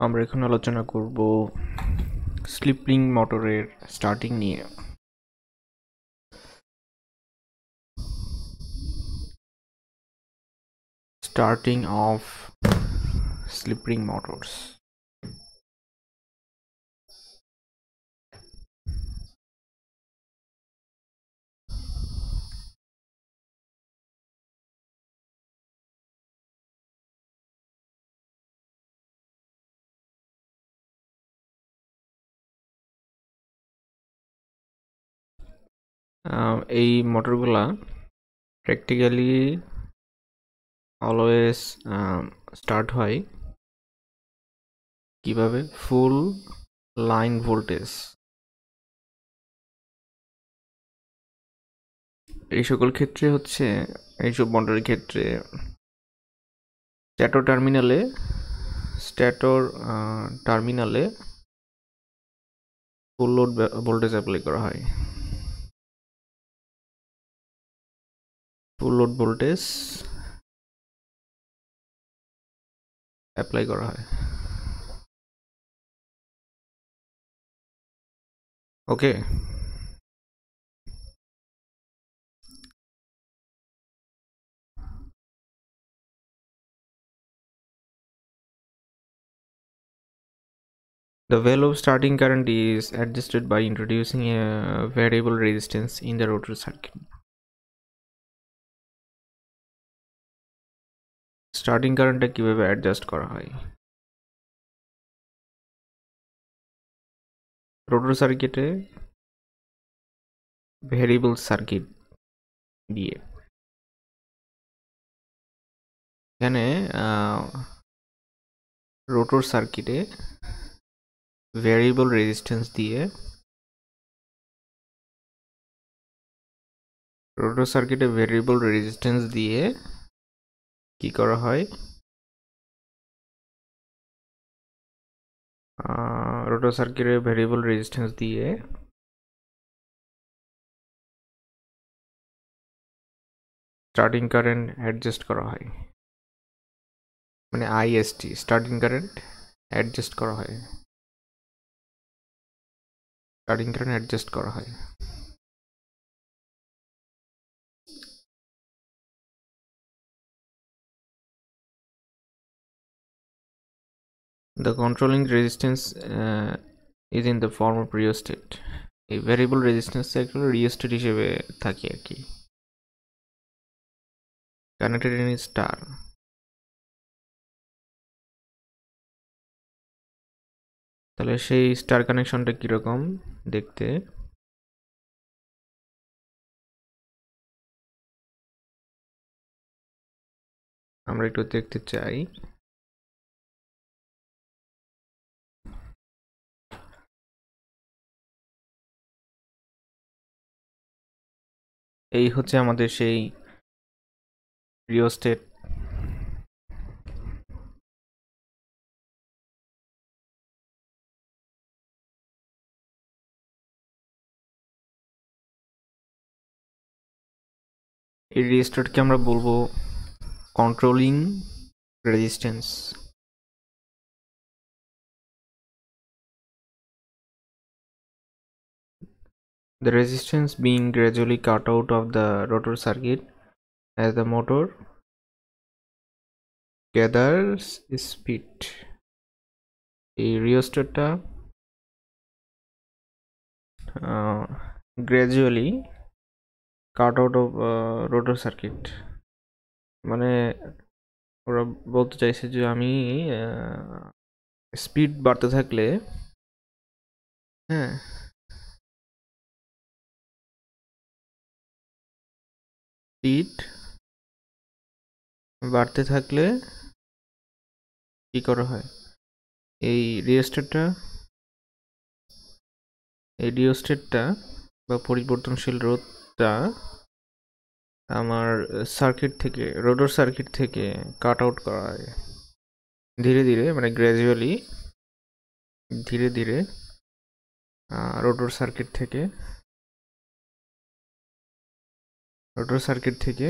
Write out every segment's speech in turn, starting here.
আমরা এখন আলোচনা করব স্লিপ রিং মোটরের স্টার্টিং নিয়ে। Starting of slip ring motors. এই মোটরগুলা প্র্যাকটিক্যালি অলওয়েজ স্টার্ট হয় কিভাবে? Full line voltage. এই সকল ক্ষেত্রে হচ্ছে, এইসব মোটরের ক্ষেত্রে স্ট্যাটর টার্মিনালে ফুল লোড ভোল্টেজ অ্যাপ্লাই করা হয়। ফুল লোড ভোল্টেজ অ্যাপ্লাই করা হয়। ওকে, the value of starting current is adjusted by introducing a variable resistance in the rotor circuit. Starting কারেন্টটা কিভাবে অ্যাডজাস্ট করা হয়? রোটর সার্কিটে ভেরিয়েবল সার্কিট দিয়ে, এখানে রোটর সার্কিটে ভেরিয়েবল রেজিস্ট্যান্স দিয়ে কি করা হয়? রোটর সার্কিটে ভেরিয়েবল রেজিস্ট্যান্স দিয়ে স্টার্টিং কারেন্ট অ্যাডজাস্ট করা হয়, মানে আইএসটি, স্টার্টিং কারেন্ট অ্যাডজাস্ট করা হয়। The controlling resistance is in the form of rheostat. এই ভেরিয়েবল রেজিস্ট্যান্স এগুলো রিওস্টেট হিসেবে থাকে আর কি, কানেক্টেড ইন স্টার। তাহলে সেই স্টার কানেকশনটা কিরকম দেখতে? আমরা একটু দেখতে চাই। এই হচ্ছে আমাদের সেই রিওস্টেট। এই রিওস্টেটকে আমরা বলবো controlling resistance. The resistance being gradually cut out of the rotor circuit as the motor gathers speed. এই রিওস্টেটটা gradually cut out of rotor circuit, মানে ওরা বলতে চাইছে যে আমি স্পিড বাড়তে থাকলে, হ্যাঁ, স্পিড বাড়তে থাকলে কি করা হয়? এই রিওস্টেটটা বা পরিবর্তনশীল রোধটা আমার রোটর সার্কিট থেকে কাট আউট করা হয় ধীরে ধীরে, মানে গ্র্যাজুয়ালি, ধীরে ধীরে রোটর সার্কিট থেকে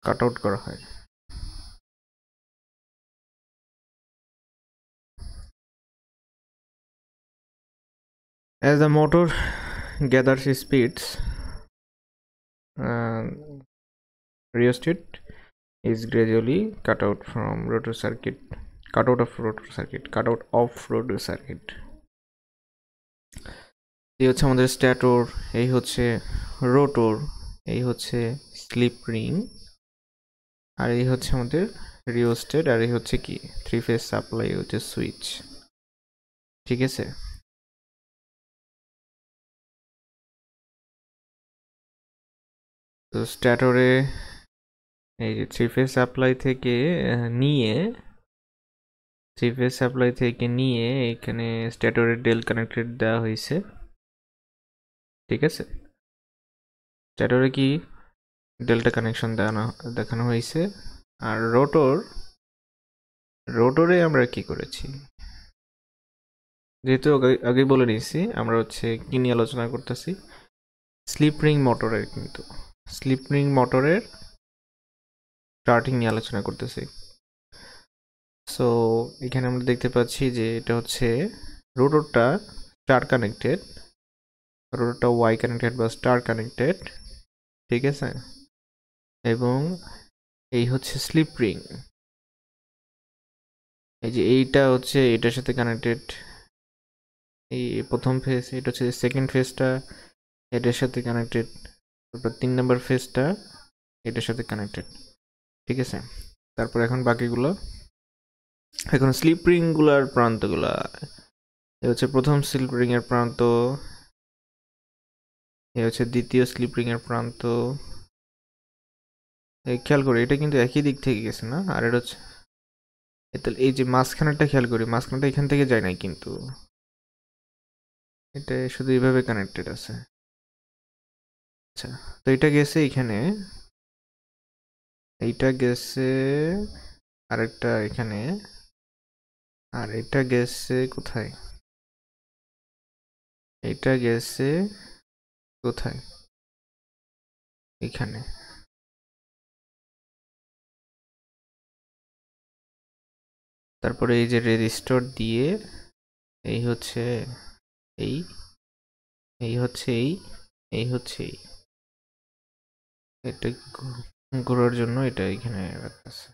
কাট আউট করা হয়। As the motor gathers speeds, rheostat is gradually cut out of rotor circuit. এই হচ্ছে আমাদের স্ট্যাটর, এই হচ্ছে রোটর, এই হচ্ছে স্লিপ রিং, আর এই হচ্ছে আমাদের রিওস্টেট, আর এই হচ্ছে কি 3 ফেজ সাপ্লাই, হচ্ছে সুইচ। ঠিক আছে, তো স্ট্যাটরে এই যে 3 ফেজ সাপ্লাই থেকে নিয়ে এখানে স্ট্যাটরে ডেল কানেক্টেড দেওয়া হয়েছে। ঠিক আছে, স্ট্যাটরে কি ডেল্টা কানেকশন দেখানো হয়েছে। আর রোটরে আমরা কি করেছি, যেহেতু আগে বলে নিয়েছি আমরা হচ্ছে কি নিয়ে আলোচনা করতেছি, স্লিপ রিং মোটরের, কিন্তু স্লিপ রিং মোটরের স্টার্টিং নিয়ে আলোচনা করতেছি। সো এখানে আমরা দেখতে পাচ্ছি যে এটা হচ্ছে রোটরটা স্টার কানেক্টেড, রোটরটা ওয়াই কানেক্টেড বা স্টার কানেক্টেড। ঠিক আছে, এবং এই হচ্ছে স্লিপ রিং, এই যে এইটা হচ্ছে এটার সাথে কানেক্টেড, এই প্রথম ফেজ, এটা হচ্ছে সেকেন্ড ফেজটা এটার সাথে কানেক্টেড, তারপর 3 নাম্বার ফেজটা এটার সাথে কানেক্টেড। ঠিক আছে, তারপর এখন বাকিগুলো, এখন স্লিপ রিং গুলার প্রান্তগুলা, এই হচ্ছে প্রথম স্লিপ রিং এর প্রান্ত, এই হচ্ছে দ্বিতীয় স্লিপ রিং এর প্রান্ত। খেয়াল করি এটা কিন্তু একই দিক থেকে গেছে না, আর এটা হচ্ছে এই যে মাঝখানেরটা খেয়াল করি, মাঝখানটা এখান থেকে যায় নাই, কিন্তু এটা শুধু এইভাবে কানেক্টেড আছে। আচ্ছা, তো এটা গেছে এখানে, এইটা গেছে আরেকটা এখানে, আর এটা গেছে কোথায়, এটা গেছে কোথায়, এখানে। তারপরে এই যে রেজিস্টর দিয়ে এই হচ্ছে এই, এই হচ্ছে এই হচ্ছে এটা ঘোরার জন্য এটা এখানে রাখতেছে।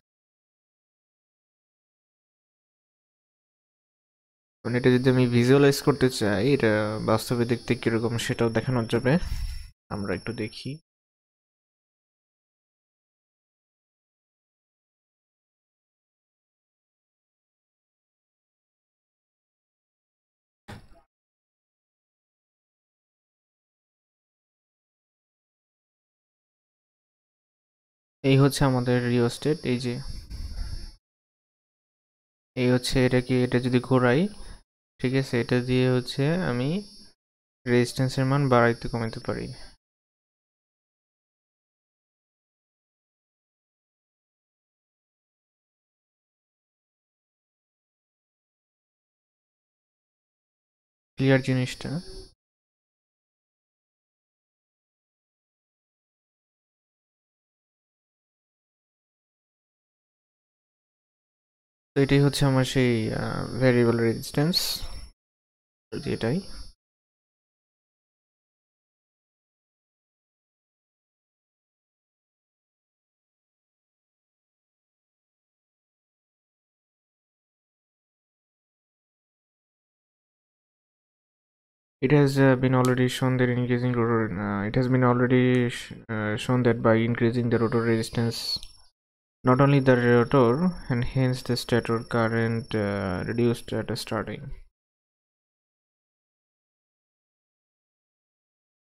মানে এটা যদি আমি ভিজুয়ালাইজ করতে চাই, এটা বাস্তবে দেখতে কিরকম সেটাও দেখানোর যাবে, আমরা একটু দেখি। এই হচ্ছে আমাদের রিওস্টেট, এই যে এই হচ্ছে এটা যদি ঘোরাই, ঠিক আছে, এটা দিয়ে হচ্ছে আমি রেজিস্ট্যান্সের মান বাড়াইতে কমাতে পারি। ক্লিয়ার জিনিসটা? তো এটাই হচ্ছে আমার সেই ভ্যারিয়েবল রেজিস্ট্যান্স, যেটাই it has been already shown that increasing rotor it has been already shown that by increasing the rotor resistance, not only the rotor and hence the stator current reduced at starting.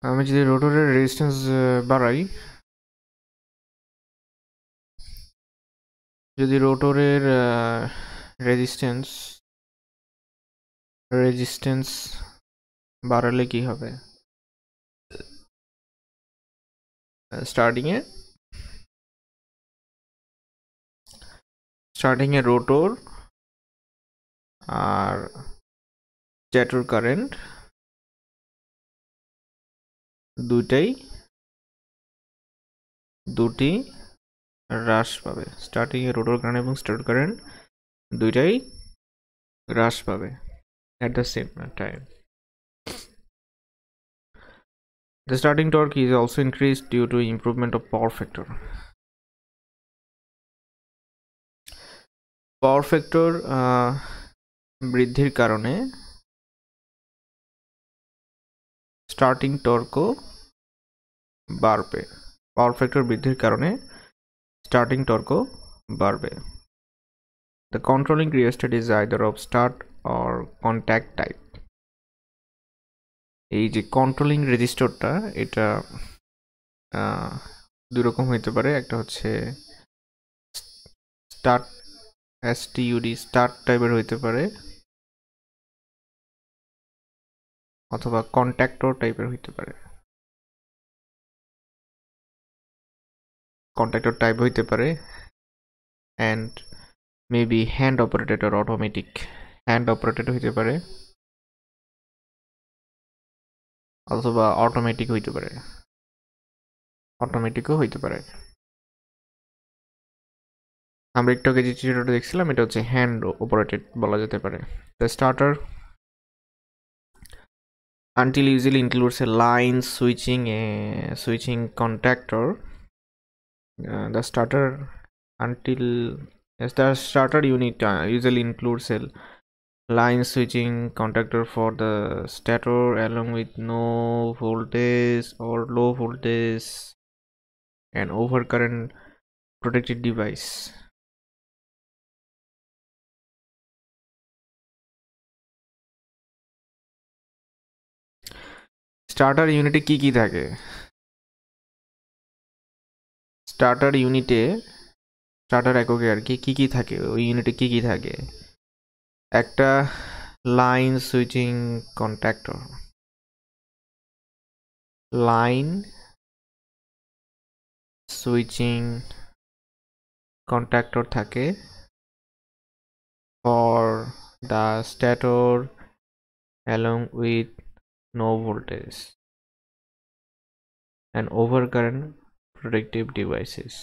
আমি যদি রোটরের resistance বাড়াই, যদি রোটরের resistance বাড়ালে কি হবে, starting এ rotor আর স্ট্যাটর current দুটি হ্রাস পাবে, স্টার্টিং এ রোটর কারেন্ট এবং স্ট্যাটর কারেন্ট দুইটাই হ্রাস পাবে at the same time. The starting torque is also increased due to improvement of power factor. Power factor বৃদ্ধির কারণে স্টার্টিং টর্কও বাড়বে। পাওয়ার ফ্যাক্টর বৃদ্ধির কারণে স্টার্টিং টর্কও বাড়বে। The controlling rheostat is either of start or contact type. এই যে controlling রেজিস্টরটা এটা দুই রকম হইতে পারে। একটা হচ্ছে স্টার্ট এসটিইউডি স্টার্ট টাইপের হইতে পারে, অথবা কন্ট্যাক্টর টাইপের হইতে পারে। কন্ট্যাক্টর টাইপ হইতে পারে and maybe hand operated or automatic. Hand operated হইতে পারে অথবা অটোমেটিক হইতে পারে, অটোমেটিকও হইতে পারে। আমরা একটু আগে যে চিত্রটা দেখছিলাম এটা হচ্ছে হ্যান্ড অপারেটেড বলা যেতে পারে। The starter until usually includes a line switching contactor. The starter until yes, the starter unit usually includes a line switching contactor for the stator along with no voltage or low voltage and overcurrent protected device. Starter ইউনিটে কি কি থাকে? Starter ইউনিটে starter এককে আর কি কি থাকে, ওই ইউনিটে কি কি থাকে? একটা line switching contactor, line switching contactor থাকে for the stator along with no voltage and overcurrent protective devices.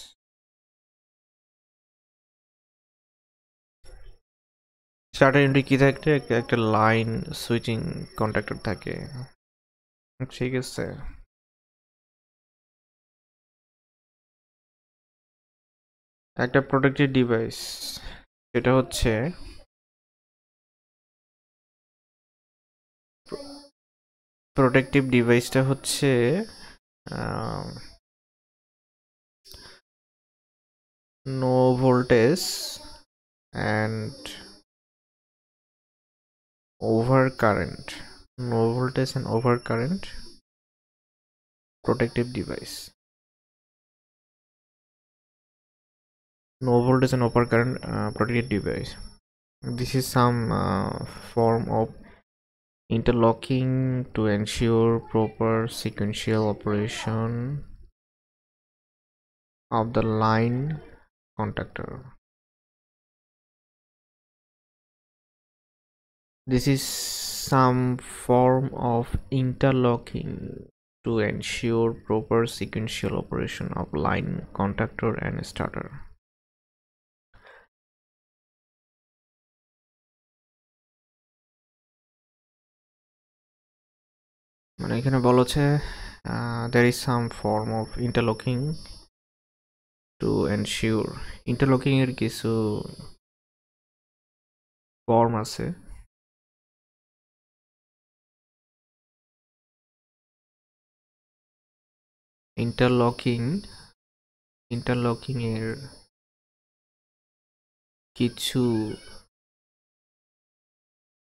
Starter ইউনিটে কি থাকে? একটা লাইন সুইচিং কন্ট্যাক্টর থাকে, ঠিক আছে। একটা প্রোটেক্টেড ডিভাইস, সেটা হচ্ছে প্রোটেক্টিভ ডিভাইসটা হচ্ছে no voltage and overcurrent, no voltage and overcurrent protective device. No voltage and overcurrent protective device. This is some form of interlocking to ensure proper sequential operation of the line contactor. This is some form of interlocking to ensure proper sequential operation of line contactor and starter. মানে এখানে বলেছে there is some form of interlocking to ensure, interlocking এর কিছু form আছে। interlocking এর কিছু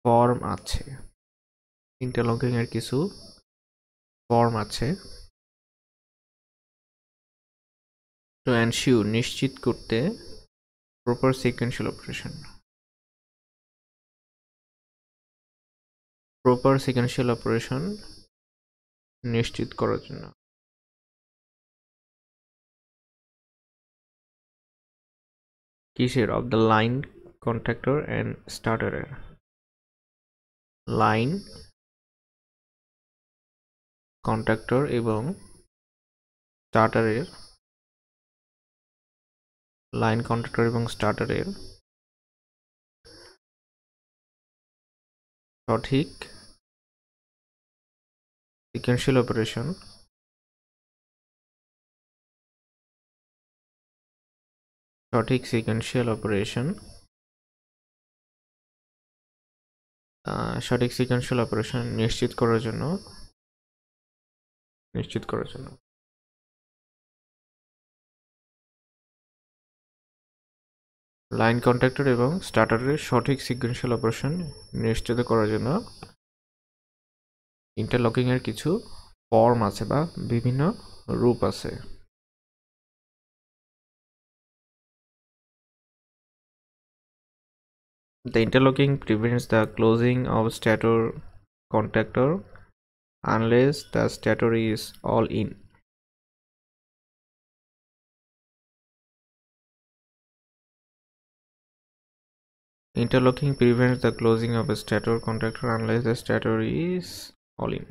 form আছে, interlocking এর কিছু ফর্ম আছে। to ensure নিশ্চিত করতে proper sequential operation, proper sequential operation নিশ্চিত করার জন্য। কিসের? of the line contactor and starter এর, লাইন কন্ট্যাক্টর এবং স্টার্টারের, লাইন কন্ট্যাক্টর এবং স্টার্টারের সঠিক সিকোয়েন্সিয়াল অপারেশন সঠিক সিকোয়েন্সিয়াল অপারেশন নিশ্চিত করার জন্য লাইন কন্ট্যাক্টর এবং স্টার্টারের সঠিক সিকোয়েন্সিয়াল অপারেশন নিশ্চিত করার জন্য ইন্টারলকিং এর কিছু ফর্ম আছে বা বিভিন্ন রূপ আছে। The interlocking prevents the closing of stator contactor unless the stator is all in. Interlocking prevents the closing of a stator contactor unless the stator is all in.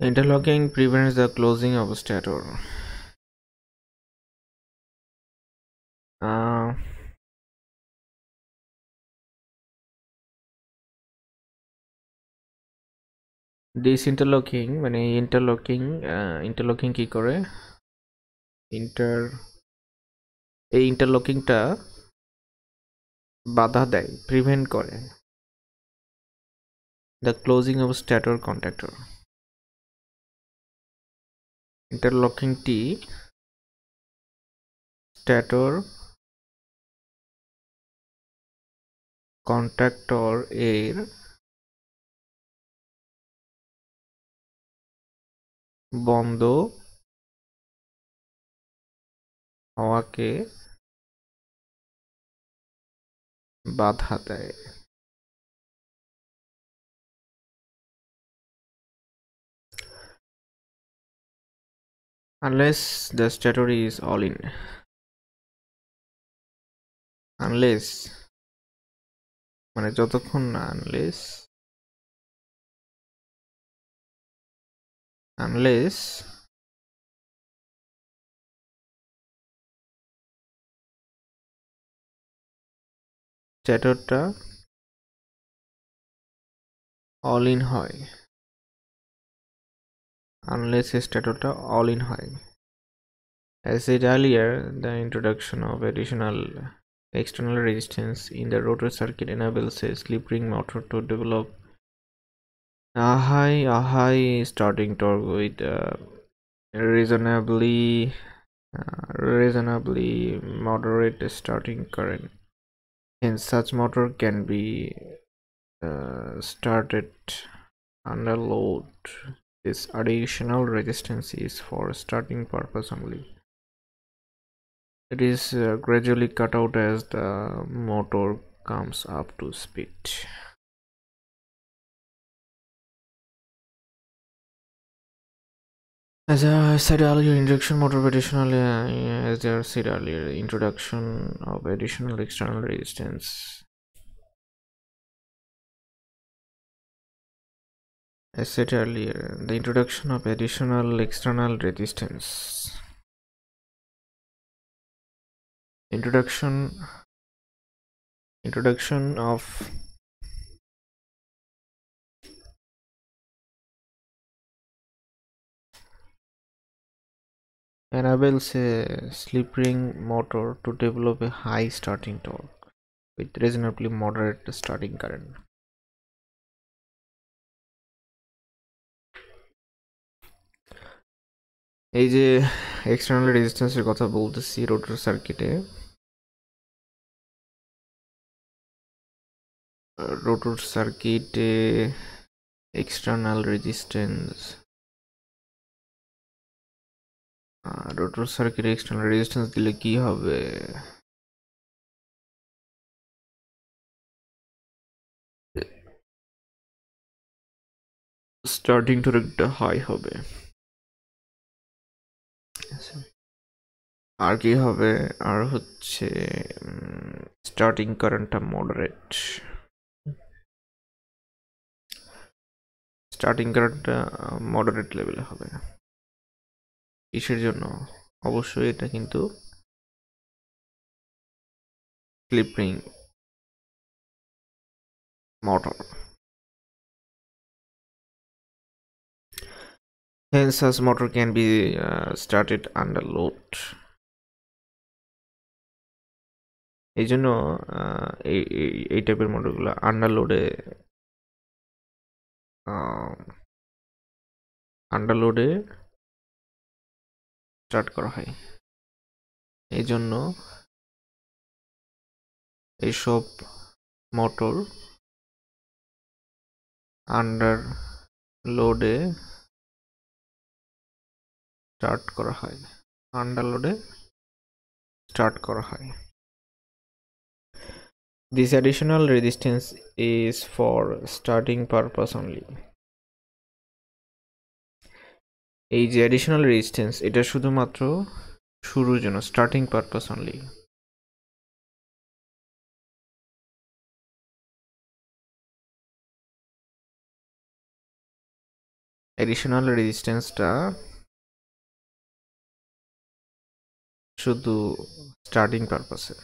Interlocking prevents the closing of a stator. Disinterlocking মানে interlocking কি করে, এই ইন্টারলকিংটা বাধা দেয়, prevent করে the closing of stator contactor. ইন্টারলকিংটি stator contactor এর বন্ধ হওয়াকে বাধা দেয়। Unless the stator is all in. Unless মানে যতক্ষণ না unless স্ট্যাটরটা all in হয়, unless স্ট্যাটরটা all in হয়। As said earlier, the introduction of additional external resistance in the rotor circuit enables a slip ring motor to develop a high starting torque with reasonably moderate starting current. Hence, such motor can be started under load. This additional resistance is for starting purpose only. It is gradually cut out as the motor comes up to speed. As I said earlier, introduction of additional external resistance. As said earlier, the introduction of additional external resistance. Introduction of enables a slip ring motor to develop a high starting torque with reasonably moderate starting current. এই যে external রেজিস্ট্যান্সের কথা বলতেছি rotor সার্কিটে, external resistance দিলে কি হবে? Starting টর্কটা high হবে। আর কি হবে, আর হচ্ছে স্টার্টিং কারেন্টটা মডারেট লেভেলে হবে। কিসের জন্য? অবশ্যই এটা কিন্তু slip ring motor. Hence, such motor can be started under load. এই জন্য এই টাইপের মোটরগুলো আন্ডারলোডে স্টার্ট করা হয়। এই জন্য এইসব মোটর আন্ডার লোডে স্টার্ট করা হয়। This additional resistance is for starting purpose only. এই যে additional resistance, এটা শুধুমাত্র শুরুর জন্য, starting purpose only. Additional resistance-টা শুধু স্টার্টিং পারপাসে।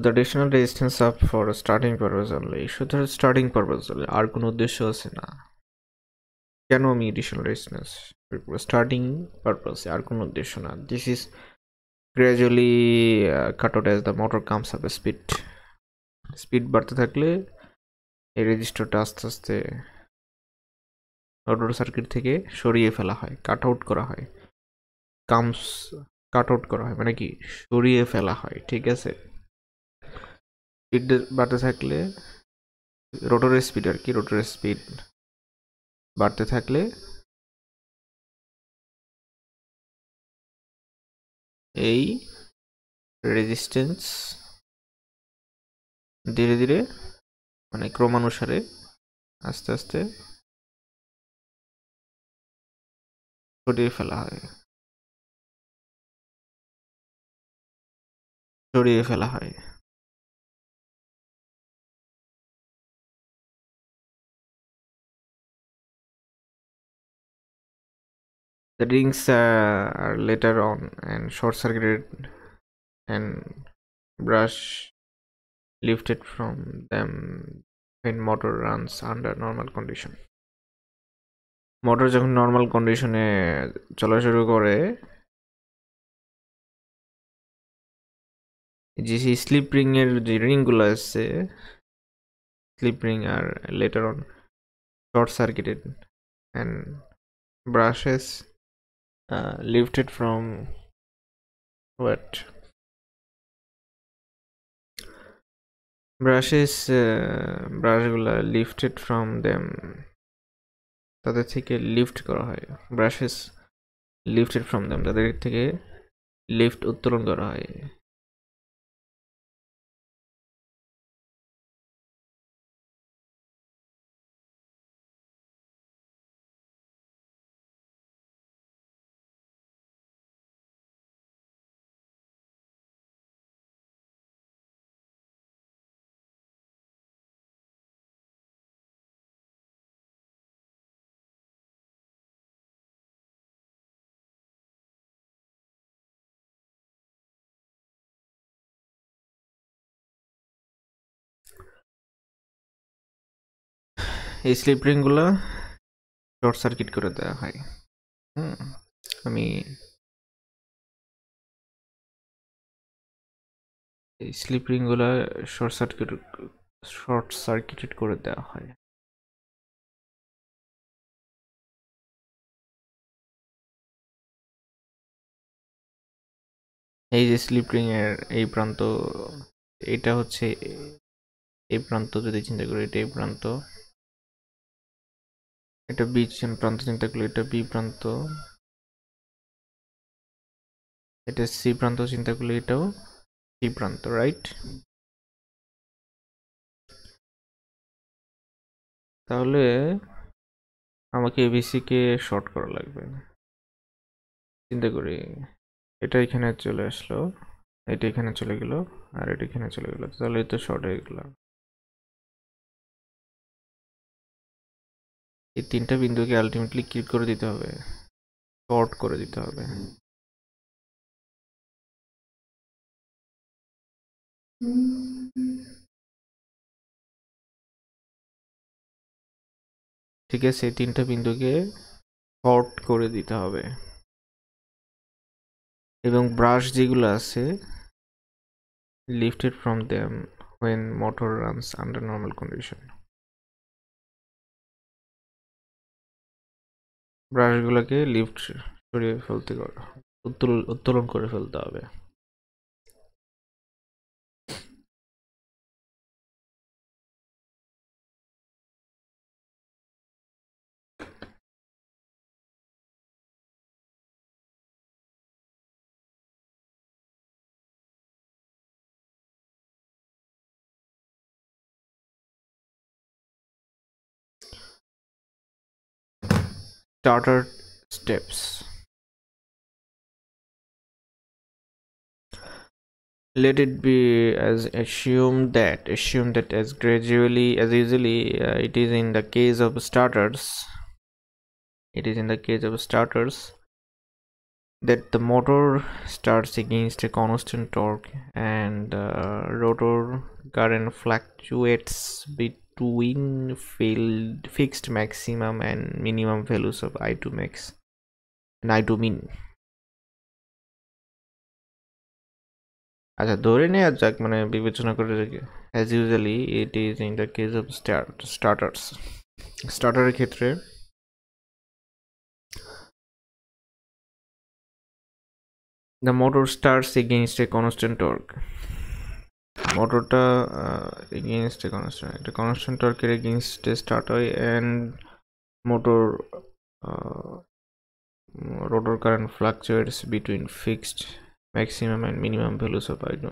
the additional resistance up for starting purpose only. শুধু স্টার্টিং পারপাস only, আর কোনো উদ্দেশ্য আছে না। কেন আমি additional resistance স্টার্টিং পারপাসে, আর কোনো উদ্দেশ্য না। This is gradually cut out as the motor comes up speed বাড়তে থাকলে এই রেজিস্টারটা আস্তে আস্তে রোটর সার্কিট থেকে সরিয়ে ফেলা হয়, কাট আউট করা হয়। মানে কি, সরিয়ে ফেলা হয়, ঠিক আছে। স্পিড বাড়তে থাকলে রোটরের স্পিড বাড়তে থাকলে এই রেজিস্ট্যান্স ধীরে ধীরে, মানে ক্রমানুসারে আস্তে আস্তে সরিয়ে ফেলা হয়। The rings are later on and short-circuited and brush lifted from them when motor runs under normal condition. Motor যখন নর্মাল কন্ডিশনে চলা শুরু করে, যে স্লিপ রিং এর যে রিংগুলো আছে, slip ring are later on short circuited and brushes lifted from what? ব্রাশগুলা লিফটেড ফ্রম দেম, তাদের থেকে লিফট করা হয়। ব্রাশেস লিফটেড ফ্রম দেম, তাদের থেকে লিফট উত্তোলন করা হয়। এই স্লিপ রিংগুলো শর্ট সার্কিট করে দেওয়া হয়। আমি এই স্লিপ রিংগুলো শর্ট সার্কিটেড করে দেওয়া হয়। এই যে স্লিপ রিং এর এই প্রান্ত, এটা হচ্ছে এই প্রান্ত যদি চিন্তা করি এটা এই প্রান্ত, এটা বি প্রান্ত চিন্তা করলে এটা বি প্রান্ত, এটা সি প্রান্ত চিন্তা করলে এটাও সি প্রান্ত, রাইট? তাহলে আমাকে এবিসি কে শর্ট করা লাগবে। চিন্তা করি এটা এখানে চলে আসলো, এটা এখানে চলে গেল, আর এটা এখানে চলে গেল, তাহলে এটা শর্ট হয়ে গেল। এই তিনটা বিন্দুকে আলটিমেটলি কি করে দিতে হবে? শর্ট করে দিতে হবে। ঠিক আছে, এই তিনটা বিন্দুকে শর্ট করে দিতে হবে, এবং ব্রাশ যেগুলো আছে lifted from them when motor runs under normal condition। ব্রাশগুলোকে লিফট সরিয়ে ফেলতে উত্তোলন করে ফেলতে হবে। Starter steps. Let it be assume that as usually it is in the case of starters, that the motor starts against a constant torque and rotor current fluctuates between fixed maximum and minimum values of I2 max and I2 min। আচ্ছা, ধরে নেওয়া যাক, মানে বিবেচনা করে as usually it is in the case of স্টার্টারের ক্ষেত্রে the motor starts against a constant torque। মোটরটা against a constant torque এর against স্টার্ট হয়, and motor rotor current fluctuates between fixed maximum and minimum values of I2।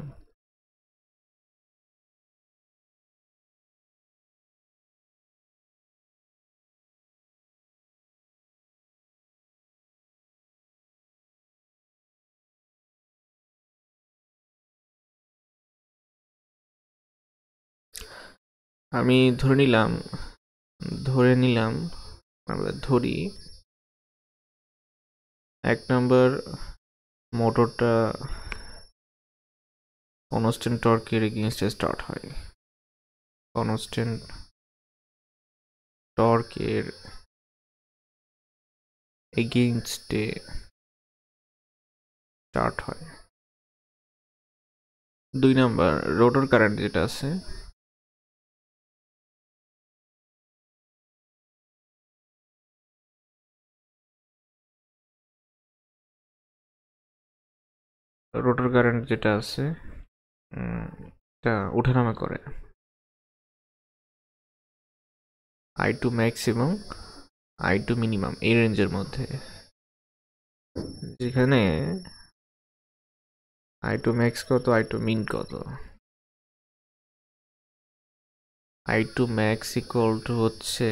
আমি ধরে নিলাম আমরা ধরি 1 নম্বর মোটরটা কনস্ট্যান্ট টর্কের এগেইনস্টে স্টার্ট হয়, কনস্ট্যান্ট টর্কের এগেইনস্টে স্টার্ট হয়। 2 নম্বর রোটর কারেন্ট যেটা আছে এটা ওঠানামা করে I2 ম্যাক্সিমাম I2 মিনিমাম এই রেঞ্জের মধ্যে, যেখানে I2 ম্যাক্স কত, I2 মিন কত। I2 ম্যাক্স ইকুয়াল টু হচ্ছে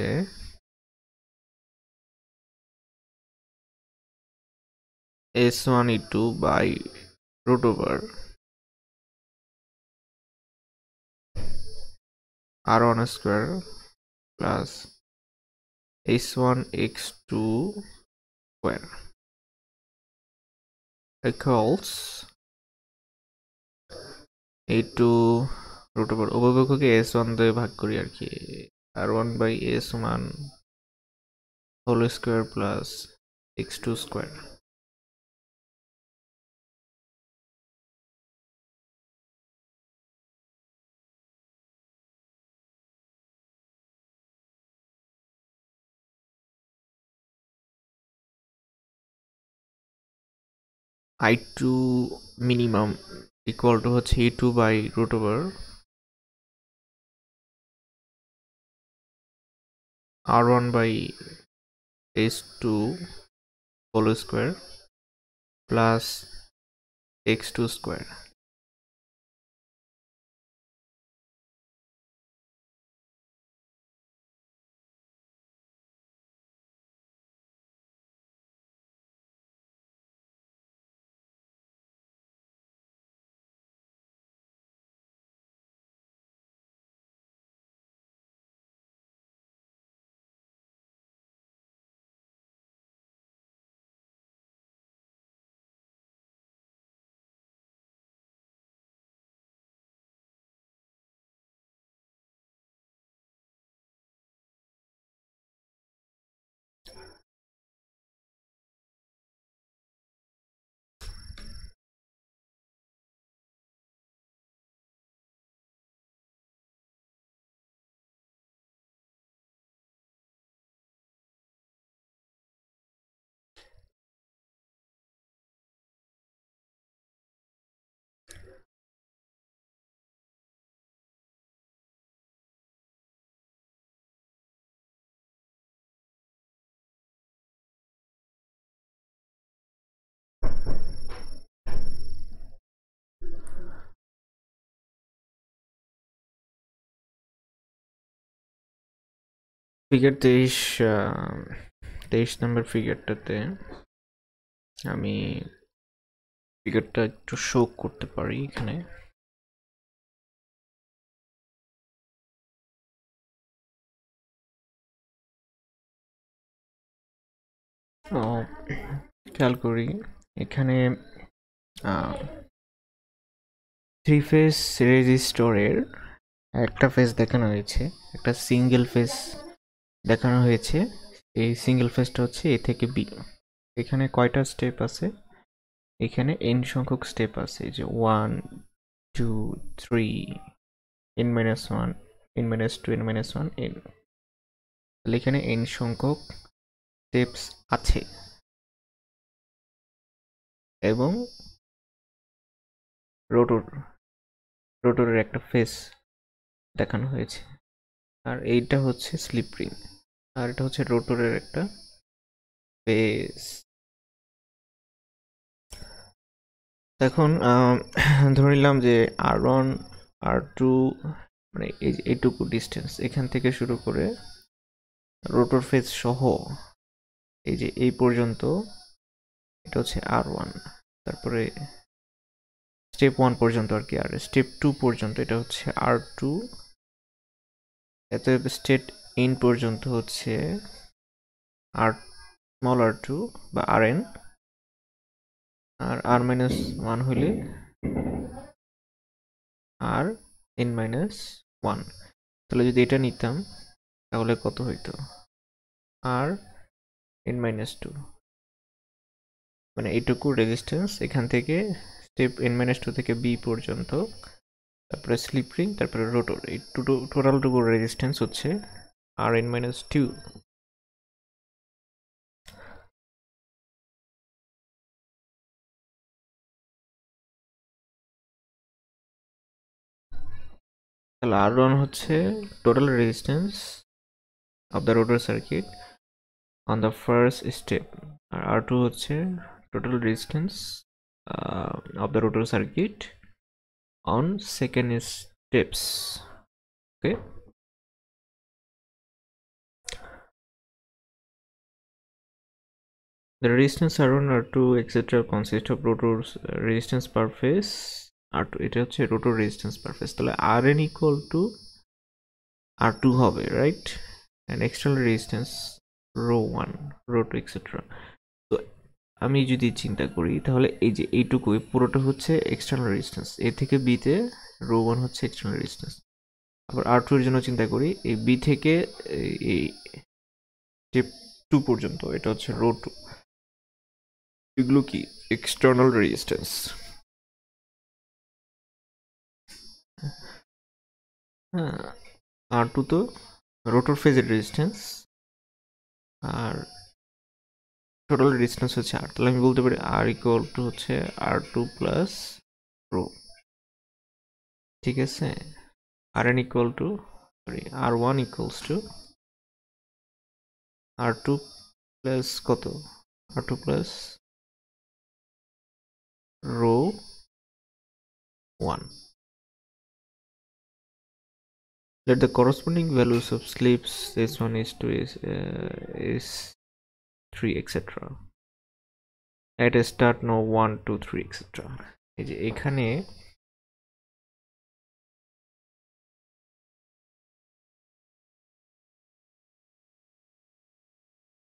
S1E2 by root over R1 square plus H1X2 square equals A2 root over উপপক্ষকে S1 দিয়ে ভাগ করি আর কি, R1 by S1 whole square plus X2 square. I2 minimum equal to হচ্ছে A2 by root over r1 by h2 whole square plus x2 square. Figure 23 number ফিগারটাতে আমি ফিগারটা একটু শো করতে পারি এখানে। খেয়াল করি এখানে 3 ফেজ রেজিস্টরের একটা ফেজ দেখানো হয়েছে, একটা সিঙ্গেল ফেজ দেখানো হয়েছে। এই সিঙ্গেল ফেজটা হচ্ছে এ থেকে বি। এখানে কয়টা স্টেপ আছে? এখানে n সংখ্যক স্টেপ আছে, যে 1 2 3 n minus 1 n minus 2 n minus 1 n। তাহলে এখানে n সংখ্যক স্টেপস আছে এবং রোটরের একটা ফেস দেখানো হয়েছে, আর এইটা হচ্ছে স্লিপ রিং, আর এটা হচ্ছে রোটরের একটা ফেস। এখন ধরে নিলাম যে r1 r2 মানে এইটুকু ডিস্টেন্স এখান থেকে শুরু করে রোটর ফেজ সহ এই যে এই পর্যন্ত এটা হচ্ছে r1, তারপরে স্টেপ 1 পর্যন্ত আর কি, আর স্টেপ 2 পর্যন্ত এটা হচ্ছে r2, এত স্টেপ ইন পর্যন্ত হচ্ছে r স্মল r2 বা rn, আর r minus 1 হলে r n minus 1। তাহলে যদি এটা নিতাম তাহলে কত হইতো? r n minus 2, মানে এইটুকু রেজিস্ট্যান্স এখান থেকে স্টেপ n minus 2 থেকে b পর্যন্ত, তারপরে স্লিপ রিং, তারপরে রোটর, এই টোটালটুকু রেজিস্ট্যান্স হচ্ছে r n minus 2। তাহলে r1 হচ্ছে total resistance of the rotor circuit on the first step, আর r2 হচ্ছে total resistance of the rotor circuit on second steps. Okay, the resistance R1 R2 etc consist of rotors resistance per phase R2, এটা হচ্ছে rotor resistance per phase। তাহলে Rn equal to R2 হবে, right, and external resistance ρ1 ρ2 etc। তো আমি যদি চিন্তা করি তাহলে এই যে এইটুকু পুরোটা হচ্ছে এক্সটার্নাল রেজিস্ট্যান্স, এ থেকে বি তে ρ1 হচ্ছে এক্সটার্নাল রেজিস্ট্যান্স। আবার R2 এর জন্য চিন্তা করি, এই বি থেকে এই স্টেপ 2 পর্যন্ত এটা হচ্ছে ρ2, এগুলো কি এক্সটার্নাল রেজিস্ট্যান্স। হ্যাঁ, R2 তো রোটর ফেজের রেজিস্ট্যান্স, আর টোটাল রেজিস্ট্যান্স হচ্ছে R। তাহলে আমি বলতে পারি R ইকুয়াল টু হচ্ছে R2 প্লাস রো, ঠিক আছে। Rn equal to sorry R1 equals to r2 plus কত r2 plus rho 1. Let the corresponding values of slips s1 s2 s3 etc. at a start no 1 2 3 etc. এই যে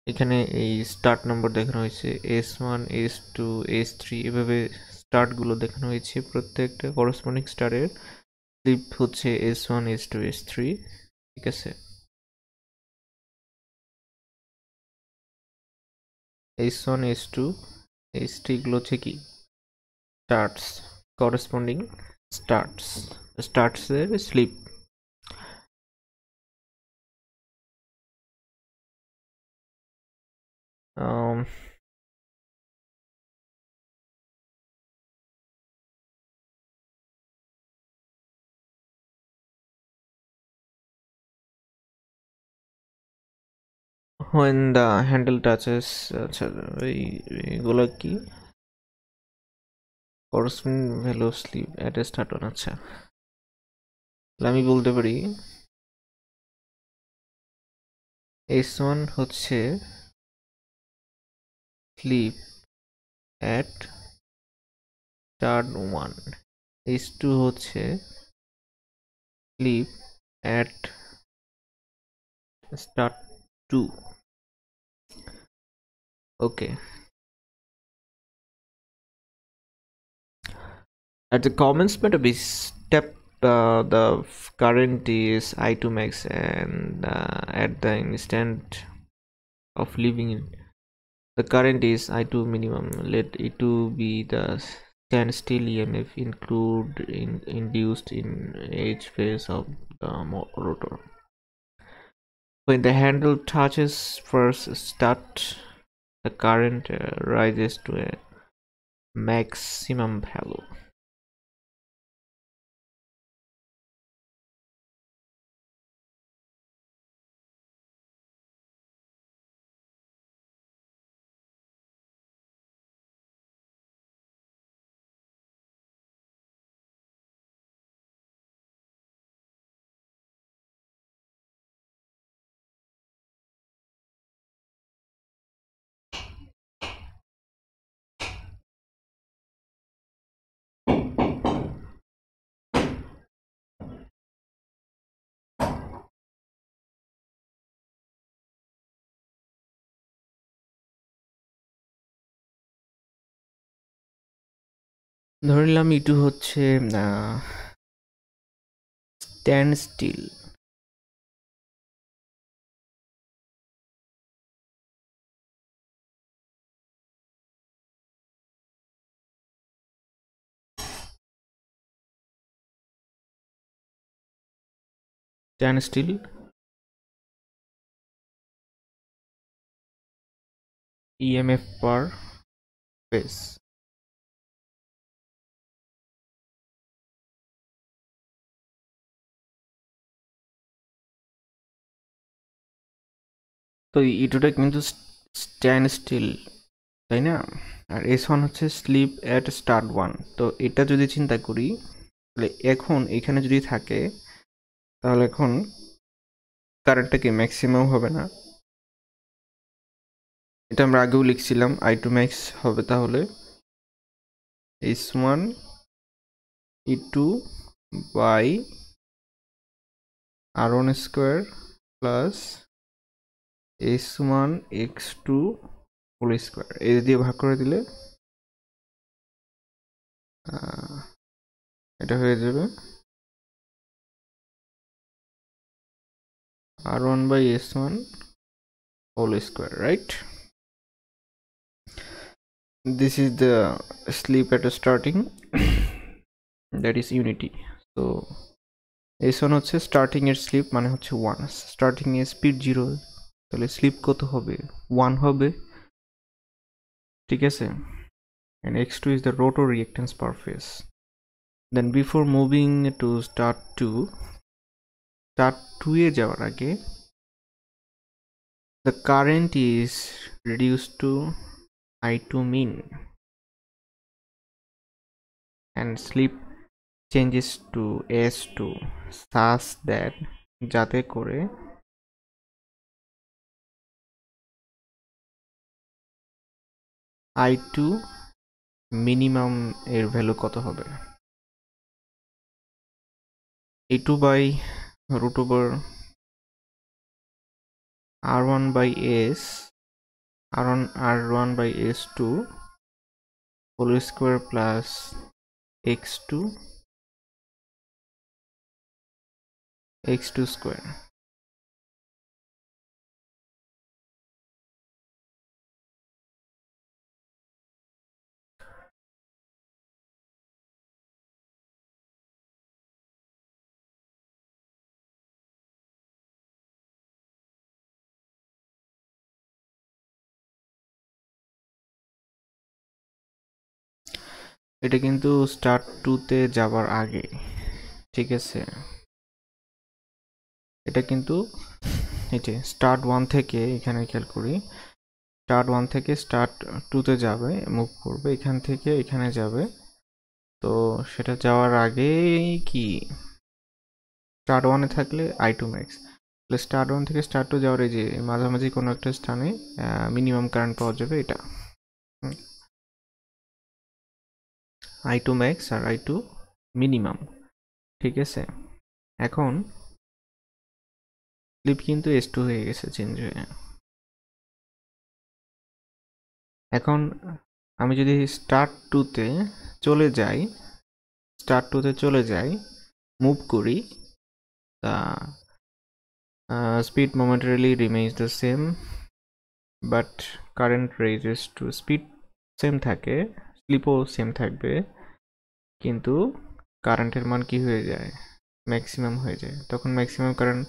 এখানে এই start number দেখানো হয়েছে s1 s2 s3 এভাবে start গুলো দেখানো হয়েছে প্রত্যেকটা করসপন্ডিং স্টারের স্লিপ হচ্ছে s1 s2 s3 ঠিক আছে s1 s2 s3 গুলো হচ্ছে কি স্টার্টস করসপন্ডিং স্টার্টস এর slip when the handle touches আচ্ছা এইগুলো কি corresponding value of sleep at a start on আচ্ছা আমি বলতে পারি s1 হচ্ছে sleep at start 1 s2 হচ্ছে sleep at start 2 okay at the commencement of this step the current is I2 max and at the instant of leaving it the current is I2 minimum. Let E2 be the standstill EMF induced in each phase of the rotor. When the handle touches first start, the current rises to a maximum value. ধরে নিলাম E2 হচ্ছে stand still EMF per phase. তো ইটুটা কিন্তু stand still তাই না আর s1 হচ্ছে sleep at start 1 তো এটা যদি চিন্তা করি তাহলে এখন এখানে যদি থাকে তাহলে এখন কারেন্টটা কি ম্যাক্সিমাম হবে না এটা আমরা আগেও লিখছিলাম I2 max হবে তাহলে s1 e2 by r1 square plus s1 x2 whole square এই দিয়ে ভাগ করে দিলে এটা হয়ে যাবে r1 by s1 whole square, right? This is the sleep at starting that is unity. So s1 হচ্ছে স্টার্টিং এর স্লিপ মানে হচ্ছে 1 স্টার্টিং এর স্পিড 0 তাহলে স্লিপ কত হবে 1 হবে ঠিক আছে and x2 is the rotor reactance per phase. Then before moving to start 2 এ যাওয়ার আগে the current is reduced to I2 mean and sleep changes to S2 such that যাতে করে I2 মিনিমাম এর ভ্যালু কত হবে A2 by root over R1 by S R1 by S2 whole square plus x2 square এটা কিন্তু start 2 তে যাবার আগে ঠিক আছে এটা কিন্তু এই যে স্টার্ট 1 থেকে এখানে খেয়াল করি স্টার্ট 1 থেকে স্টার্ট 2 তে যাবে মুভ করবে এখান থেকে এখানে যাবে তো সেটা যাওয়ার আগে কি স্টার্ট 1 এ থাকলে I2 max তাহলে স্টার্ট 1 থেকে স্টার্ট 2 যাওয়ার এই যে মাঝামাঝি কোনো একটা স্থানে মিনিমাম কারেন্ট পাওয়া যাবে এটা I2 max আর I2 মিনিমাম ঠিক আছে এখন স্লিপ কিন্তু S2 হয়ে গেছে চেঞ্জ হয়ে এখন আমি যদি স্টার্ট 2 তে চলে যাই স্টার্ট 2 তে চলে যাই মুভ করি তা speed momentarily remains the same but current raises to speed same থাকে স্লিপও সেম থাকবে কিন্তু কারেন্টের মান কি হয়ে যায় ম্যাক্সিমাম হয়ে যায় তখন ম্যাক্সিমাম কারেন্ট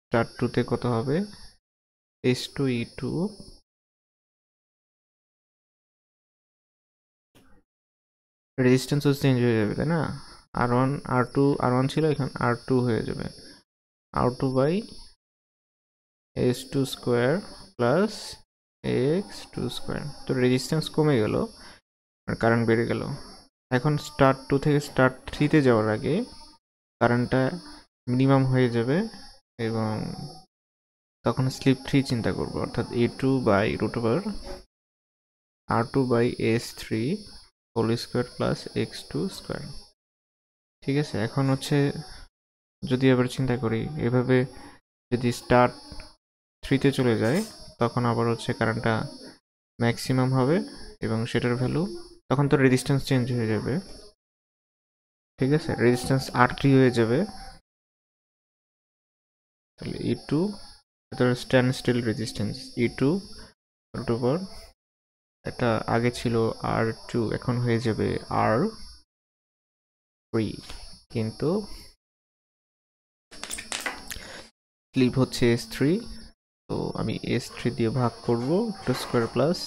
স্টার্ট 2 তে কত হবে S2 E2 রেজিস্ট্যান্সও চেঞ্জ হয়ে যাবে তাই না R1 R2 R1 ছিল এখন R2 হয়ে যাবে R2 by S2 square plus X2 square তো রেজিস্ট্যান্স কমে গেল আর কারেন্ট বেড়ে গেল এখন স্টার্ট 2 থেকে স্টার্ট 3 তে যাওয়ার আগে কারেন্টটা মিনিমাম হয়ে যাবে এবং তখন স্লিপ 3 চিন্তা করব অর্থাৎ A2 by root over R2 by S3 whole square plus X2 square ঠিক আছে এখন হচ্ছে যদি আবার চিন্তা করি এভাবে যদি স্টার্ট 3 তে চলে যায় তখন আবার হচ্ছে কারেন্টটা ম্যাক্সিমাম হবে এবং সেটার ভ্যালু তখন তো রেজিস্ট্যান্স চেঞ্জ হয়ে যাবে ঠিক আছে রেজিস্ট্যান্স R3 হয়ে যাবে তাহলে E2 এটা stand still resistance E2 root over এটা আগে ছিল R2 এখন হয়ে যাবে R3 কিন্তু স্লিপ হচ্ছে S3 তো আমি S3 দিয়ে ভাগ করব 2 স্কয়ার প্লাস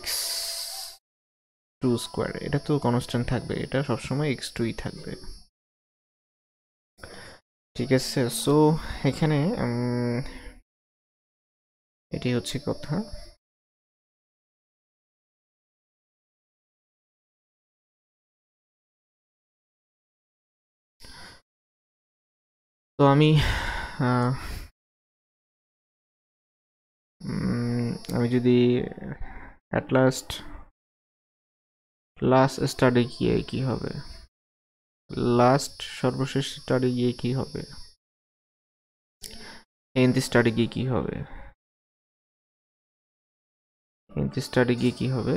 X2 স্কয়ার এটা তো কনস্ট্যান্ট থাকবে এটা সবসময় X2ই থাকবে ঠিক আছে সো এখানে এটি হচ্ছে কথা তো আমি যদি অ্যাট লাস্ট স্টাডি গিয়ে কি হবে সর্বশেষ স্টাডি গিয়ে কি হবে এনথ স্টাডি গিয়ে কি হবে এনথ স্টাডি গিয়ে কি হবে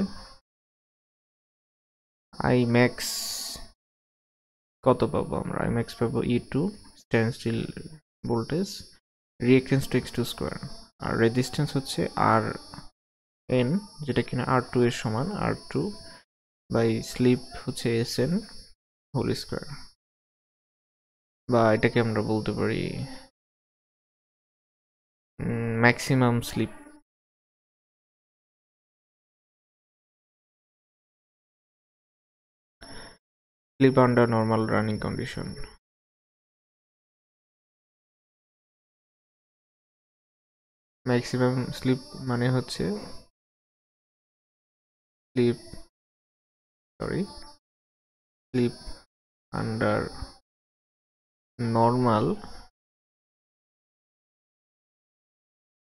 আই ম্যাক্স কত পাবো আমরা আই ম্যাক্স পাবো E2 standstill voltage reactance to X2 square আর রেজিস্ট্যান্স হচ্ছে RN যেটা কিনা R2 এর সমান R2 বাই স্লিপ হচ্ছে SN হোল স্কয়ার বা এটাকে আমরা বলতে পারি maximum slip under normal running condition maximum slip মানে হচ্ছে slip under normal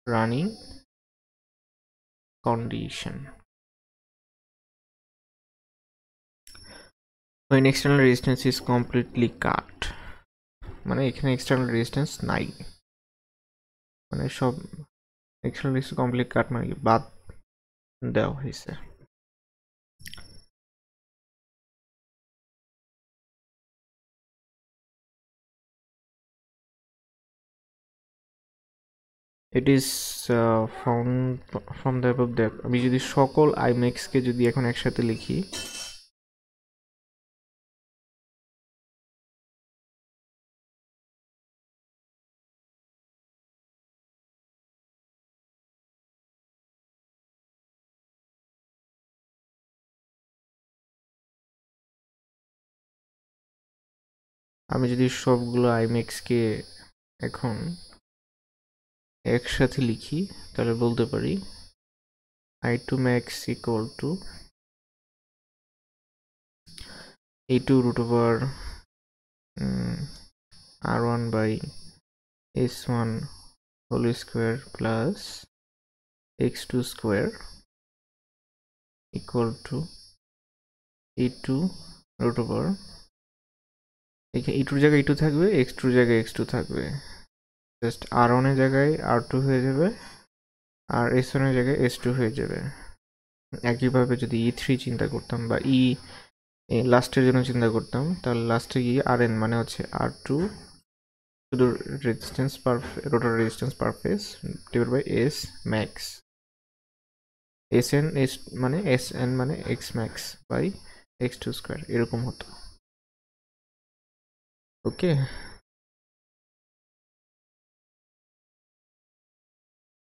running condition when external resistance is completely cut মানে এখানে এক্সটার্নাল রেজিস্ট্যান্স নাই, মানে সব এক্সটার্নাল রেজিস্ট্যান্স কমপ্লিট কাট মানে কি বাদ দেওয়া হয়েছে। It is from the above that, আমি যদি সকল আইম্যাক্সকে যদি এখন একসাথে লিখি, আমি যদি সবগুলো আইম্যাক্সকে এখন একসাথে লিখি তাহলে বলতে পারি I2 max equal to A2 root over R1 by S1 whole square plus x2 square equal to A2 root over এখানে E2 জায়গায় E2 থাকবে, x2 জায়গায় x2 থাকবে, জাস্ট R1 এর জায়গায় R2 হয়ে যাবে আর S1 এর জায়গায় S2 হয়ে যাবে। একইভাবে যদি E3 চিন্তা করতাম বা লাস্টের জন্য চিন্তা করতাম তাহলে লাস্টে গিয়ে Rn মানে হচ্ছে R2 শুধু resistance per rotor resistance per phase divide by S max, SN মানে x max by x2 square এরকম হতো। ওকে,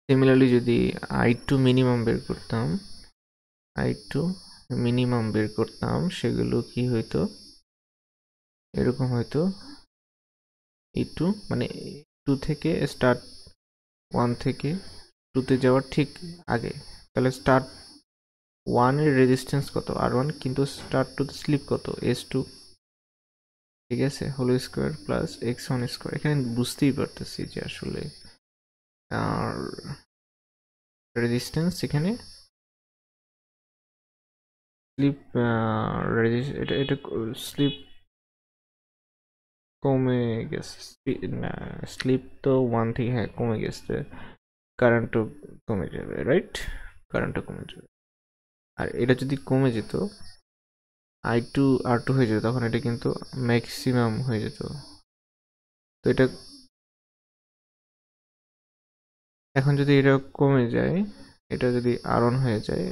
সিমিলারলি যদি I2 মিনিমাম বের করতাম সেগুলো কি হইতো, এরকম হইতো E2 মানে 2 থেকে স্টার্ট 1 থেকে 2 তে যাওয়ার ঠিক আগে, তাহলে স্টার্ট 1 এর রেজিস্ট্যান্স কত R1, কিন্তু স্টার্ট 2 তে স্লিপ কত S2, ঠিক আছে, whole square plus x1 square. এখানে বুঝতেই পারতেছি যে আসলে আর রেজিস্ট্যান্স এখানে স্লিপ এটা স্লিপ কমে গেছে, না স্লিপ তো 1 থেকে হ্যাঁ কমে গেছে, কারেন্টও কমে যাবে, রাইট, কারেন্টও কমে যাবে। আর এটা যদি কমে যেত I2 R2 হয়ে যেত তখন এটা কিন্তু ম্যাক্সিমাম হয়ে যেত। তো এটা এখন যদি এটা কমে যায়, এটা যদি R1 হয়ে যায়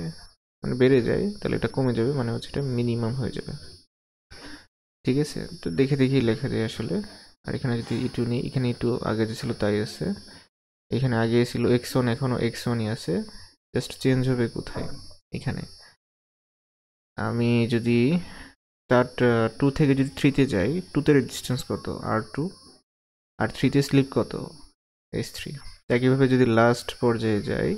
মানে বেড়ে যায় তাহলে এটা কমে যাবে, মানে হচ্ছে এটা মিনিমাম হয়ে যাবে, ঠিক আছে। তো দেখে দেখেই লেখা যায় আসলে। আর এখানে যদি E2 নিই, এখানে E2 আগে যে ছিল তাই আছে, এখানে আগে ছিল x1 এখনো x1ই আছে, জাস্ট চেঞ্জ হবে কোথায় এখানে। আমি যদি স্টার্ট 2 থেকে যদি 3 তে যাই, 2 তে রেজিস্ট্যান্স কত R2 আর 3 তে স্লিপ কত S3। একইভাবে যদি লাস্ট পর্যায়ে যাই,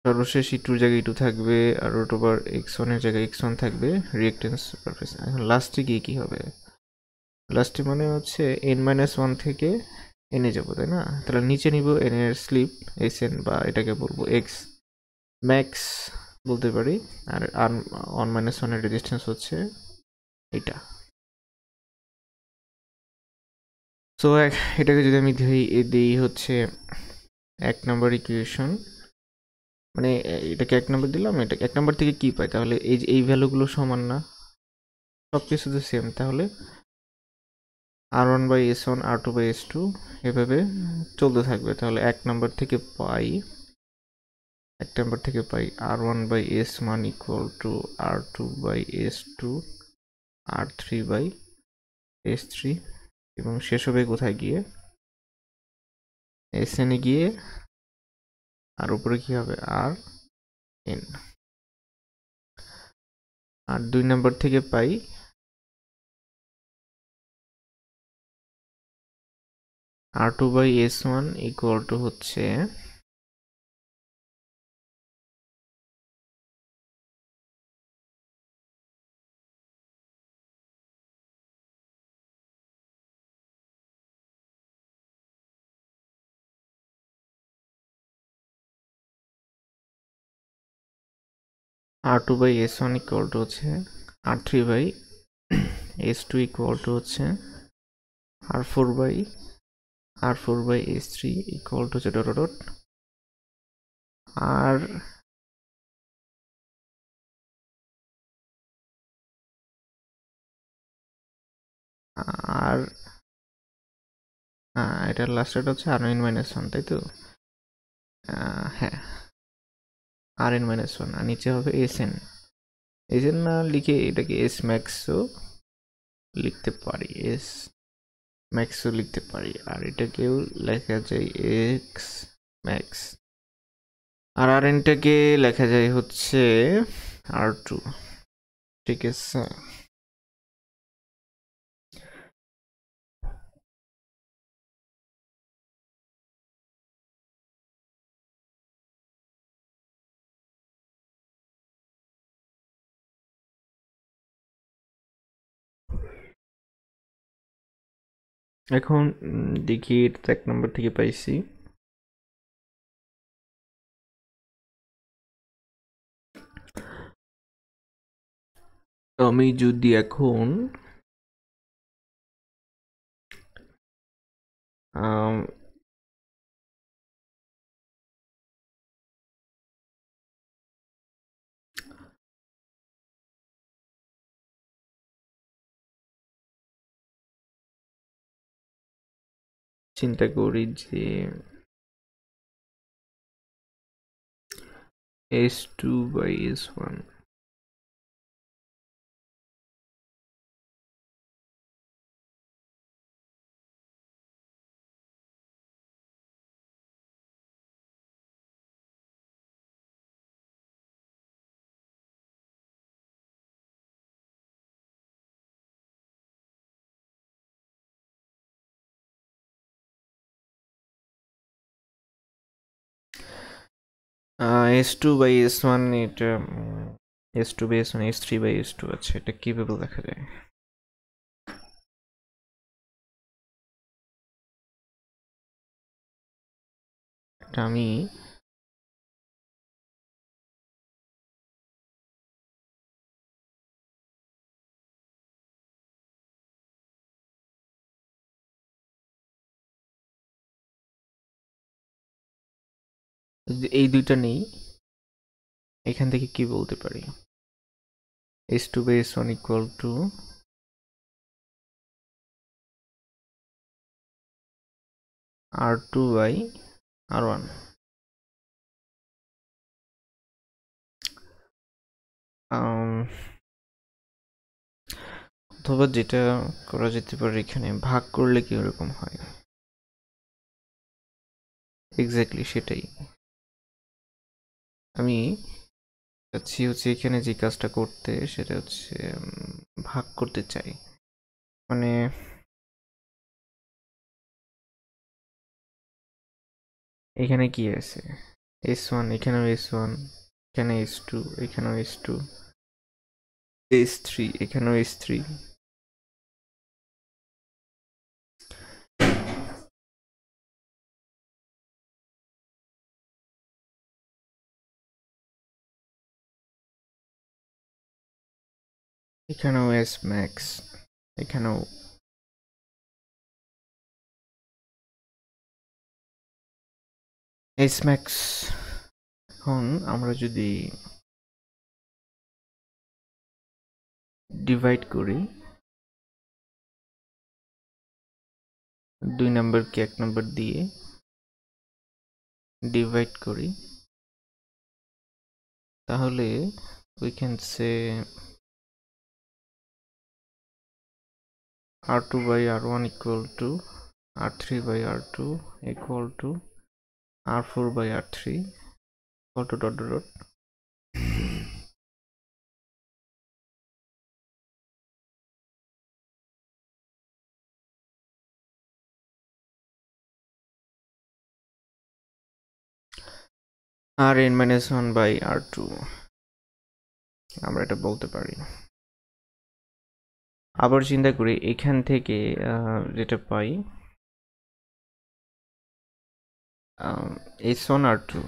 সর্বশেষ E2 এর জায়গায় E2 থাকবে আর রুট ওভার x1 এর জায়গায় x1 থাকবে রিঅ্যাকট্যান্স পারফেস। এখন লাস্টে গিয়ে কি হবে, লাস্টে মানে হচ্ছে n-1 থেকে n এ যাব, তাই না? তাহলে নিচে নিব n এর স্লিপ Sn বা এটাকে বলবো x ম্যাক্স বলতে পারি, আর r1 এর রেজিস্ট্যান্স হচ্ছে এটা। সো এটাকে যদি আমি দিই হচ্ছে 1 নম্বর ইকুয়েশন, মানে এটাকে 1 নম্বর দিলাম, এটা 1 নম্বর থেকে কি পাই, তাহলে এই ভ্যালুগুলো সমান না, সবকিছু তো সেম, তাহলে R1 by S1 R2 by S2 এভাবে চলতে থাকবে। তাহলে 1 নম্বর থেকে পাই R1 by S1 equal to R2 by S2 R3 by S3, এবং শেষ হবে কোথায় গিয়ে Sn এ গিয়ে, আর উপরে কি হবে Rn। আর 2 নম্বর থেকে পাই R2/S1 ইকুয়াল টু হচ্ছে R2/S1 ইকুয়াল টু হচ্ছে R3/S2 ইকুয়াল টু হচ্ছে R4/S3 ইকুয়াল টু হচ্ছে ডট ডট আর আর এটার লাস্টেটা হচ্ছে Rn-1, তাই তো? হ্যাঁ, Rn-1 আর নিচে হবে Sn। Sn না লিখে এটাকে S ম্যাক্সও লিখতে পারি, S ম্যাক্সও লিখতে পারি, আর এটাকেও লেখা যায় X ম্যাক্স, আর Rnটাকে লেখা যায় হচ্ছে R2। ঠিক আছে, এখন দেখি এটা 1 নম্বর থেকে পাইছি। আমি যদি এখন চিন্তা করি যে S2/S1 S2/S1 এটা S2/S1 S3/S2 আছে, এটা কিভাবে দেখা যায়? এটা আমি এই দুইটা নেই, এখান থেকে কি বলতে পারি? S2/S1 equal to R2/R1। অথবা যেটা করা যেতে পারে, এখানে ভাগ করলে কি এরকম হয়? এক্স্যাক্টলি সেটাই আমি চাচ্ছি হচ্ছে, এখানে যে কাজটা করতে সেটা হচ্ছে ভাগ করতে চাই, মানে এখানে কি আছে? S1, এখানেও S1, এখানে S2, এখানেও S2, S3, এখানেও S3, এখানেও S ম্যাক্স, এখানেও S ম্যাক্স। এখন আমরা যদি ডিভাইড করি 2 নম্বরকে 1 নম্বর দিয়ে ডিভাইড করি, তাহলে we can say R2/R1 equal to R3/R2 equal to R4/R3 equal to dot dot dot R N minus one by R two, আমরা এটা বলতে পারি। আবার চিন্তা করি এখান থেকে যেটা পাই এস ওয়ান আর টু,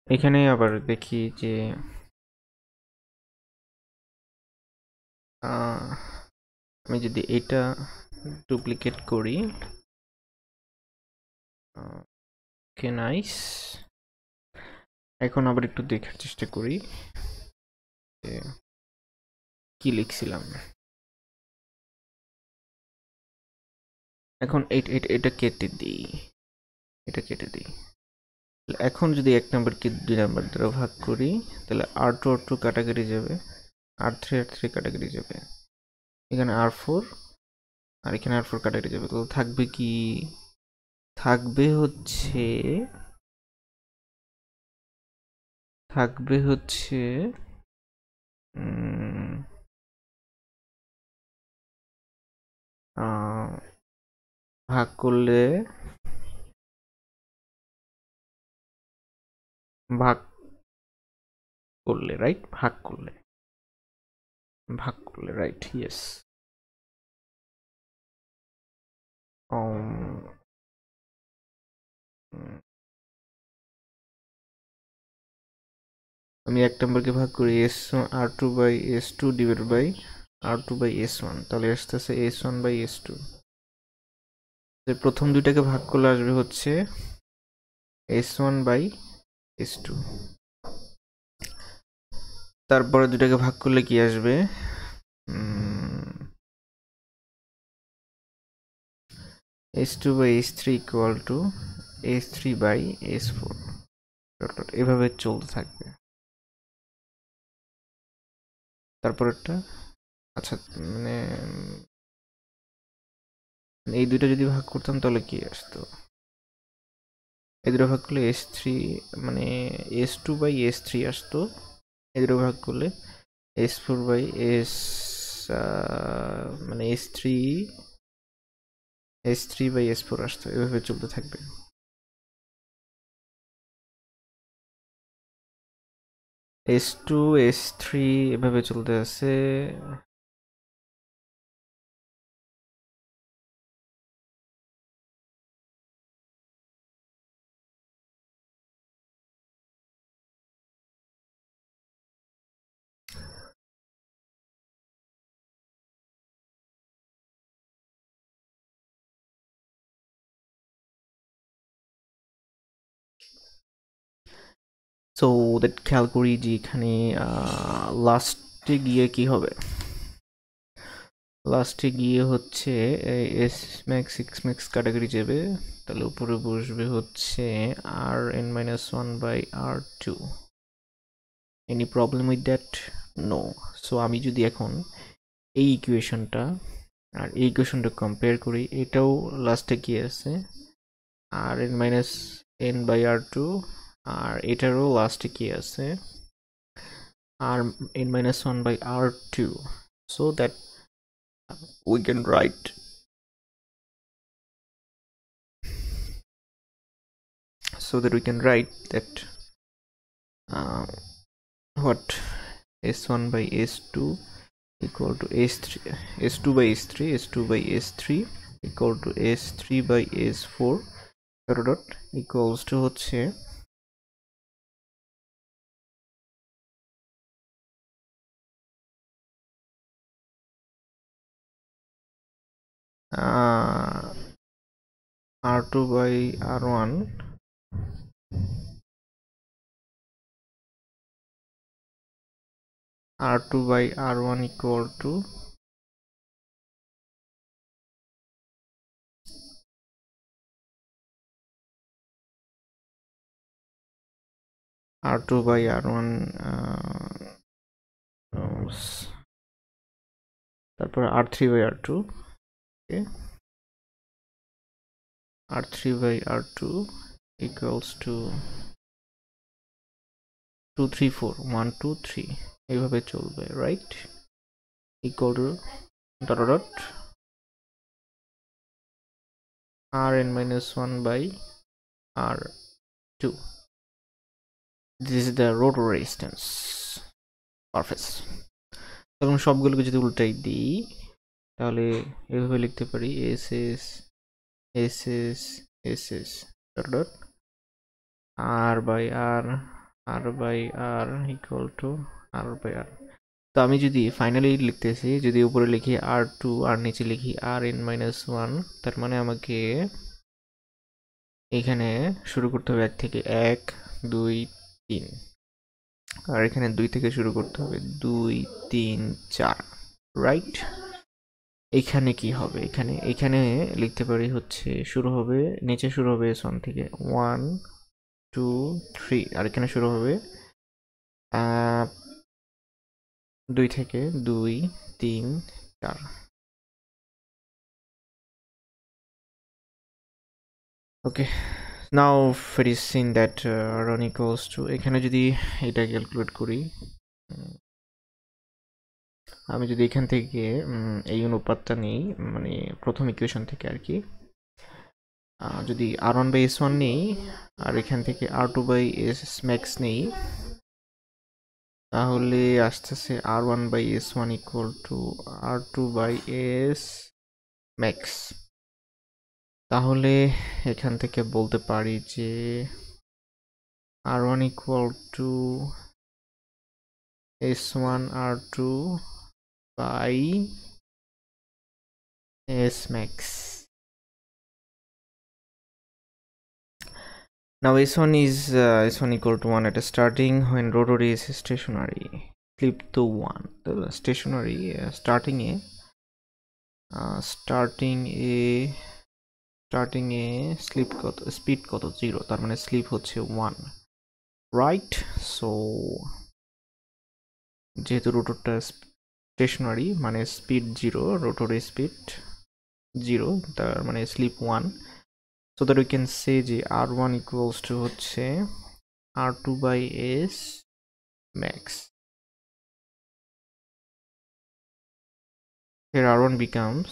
এখানে আবার দেখি যে আমি যদি এটা ডুপ্লিকেট করি, ওকে নাইস। এখন আবার একটু দেখার চেষ্টা করি কি লিখছিলাম। এখন এটা কেটে দিই, এটা কেটে দিই। এখন যদি 1 নম্বরকে 2 নম্বর দ্বারা ভাগ করি তাহলে আর টু কাটাকাটি যাবে, আর থ্রি কাটাকাটি যাবে, এখানে আর4 আর এখানে আর4 কাটাকাটি যাবে। তো থাকবে কি, থাকবে হচ্ছে ভাগ করলে রাইট, ভাগ করলে রাইট, ইয়েস। আমি 1 নম্বরকে ভাগ করি R two by s2 divide by R two by s1, তাহলে আসতেছে s1 বাই s2। প্রথম দুইটাকে ভাগ করলে আসবে হচ্ছে s1 বাই s2, তারপরে দুটাকে ভাগ করলে কি আসবে, s2 by s3 equal to s3 by s4, এভাবে চলতে থাকবে। তারপরেরটা, আচ্ছা মানে এই দুইটা যদি ভাগ করতাম তাহলে কি আসতো, এই দুটো ভাগ করলে s3 মানে s2 বাই s3 আসতো, এই দুটো ভাগ করলে s4 বাই s মানে s3 বাই s4 আসতো, এভাবে চলতে থাকবে। s2 s3 এভাবে চলতে আছে। সো দ্যাট খেয়াল করি যে এখানে লাস্টে গিয়ে কি হবে, লাস্টে গিয়ে হচ্ছে এস ম্যাক্স এক্স ম্যাক্স কাটাকাটি যাবে, তাহলে উপরে বসবে হচ্ছে R N minus one by R two. Any problem with that? No. So আমি যদি এখন এই ইকুয়েশনটা আর এই ইকুয়েশনটা কম্পেয়ার করি, এটাও লাস্টে কি আছে R N minus N by R two, আর এটারও লাস্টে কি আছে R N minus one by R two. So that we can write that what s1 by s2 equal to s2 by s3 equal to s3 by s4 dot equals to হচ্ছে r2 by r1 r2 by r1 equal to r2 by r1 তারপর r3 by r2, okay, r3 by r2 equals to 2 3 4 1 2 3 এইভাবে চলবে, right? equal to dot dot dot rn minus 1 by r2. This is the rotor resistance surface. তখন সবগুলোকে যদি উল্টাই দিই তাহলে এভাবে লিখতে পারি ss ss ss dot dot r by r r by r equal to r by r. তো আমি যদি ফাইনালি লিখতেছি, যদি উপরে লিখি r2 আর নিচে লিখি rn minus 1, তার মানে আমাকে এখানে শুরু করতে হবে 1 থেকে 1 2 3, আর এখানে 2 থেকে শুরু করতে হবে 2 3 4, রাইট? এখানে কি হবে? এখানে লিখতে পারি হচ্ছে শুরু হবে, নিচে শুরু হবে s1 থেকে 1 2 3, আর এখানে শুরু হবে 2 থেকে 2 3 4. ওকে, নাও it is seen that run equals to, এখানে যদি এটা ক্যালকুলেট করি, আমি যদি এখান থেকে এই অনুপাতটা নিই, মানে প্রথম ইকুয়েশন থেকে আর কি, যদি r1 বাই s1 নেই আর এখান থেকে r2 বাই s max নেই, তাহলে আসতেছে r1 by s1 equal to r2 by s max. তাহলে এখান থেকে বলতে পারি যে r1 equal to s1 r2 by s max. Now s1 is s1 equal to 1 at a starting when rotor is stationary. Flip to 1. The stationary starting a slip কত, speed কত 0, তার মানে স্লিপ হচ্ছে 1, রাইট? সো যেহেতু রোটরটা stationery মানে speed 0, রোটরের speed 0, তার মানে slip 1. So that we can say যে r1 equals to হচ্ছে r2 by s max. Here r1 becomes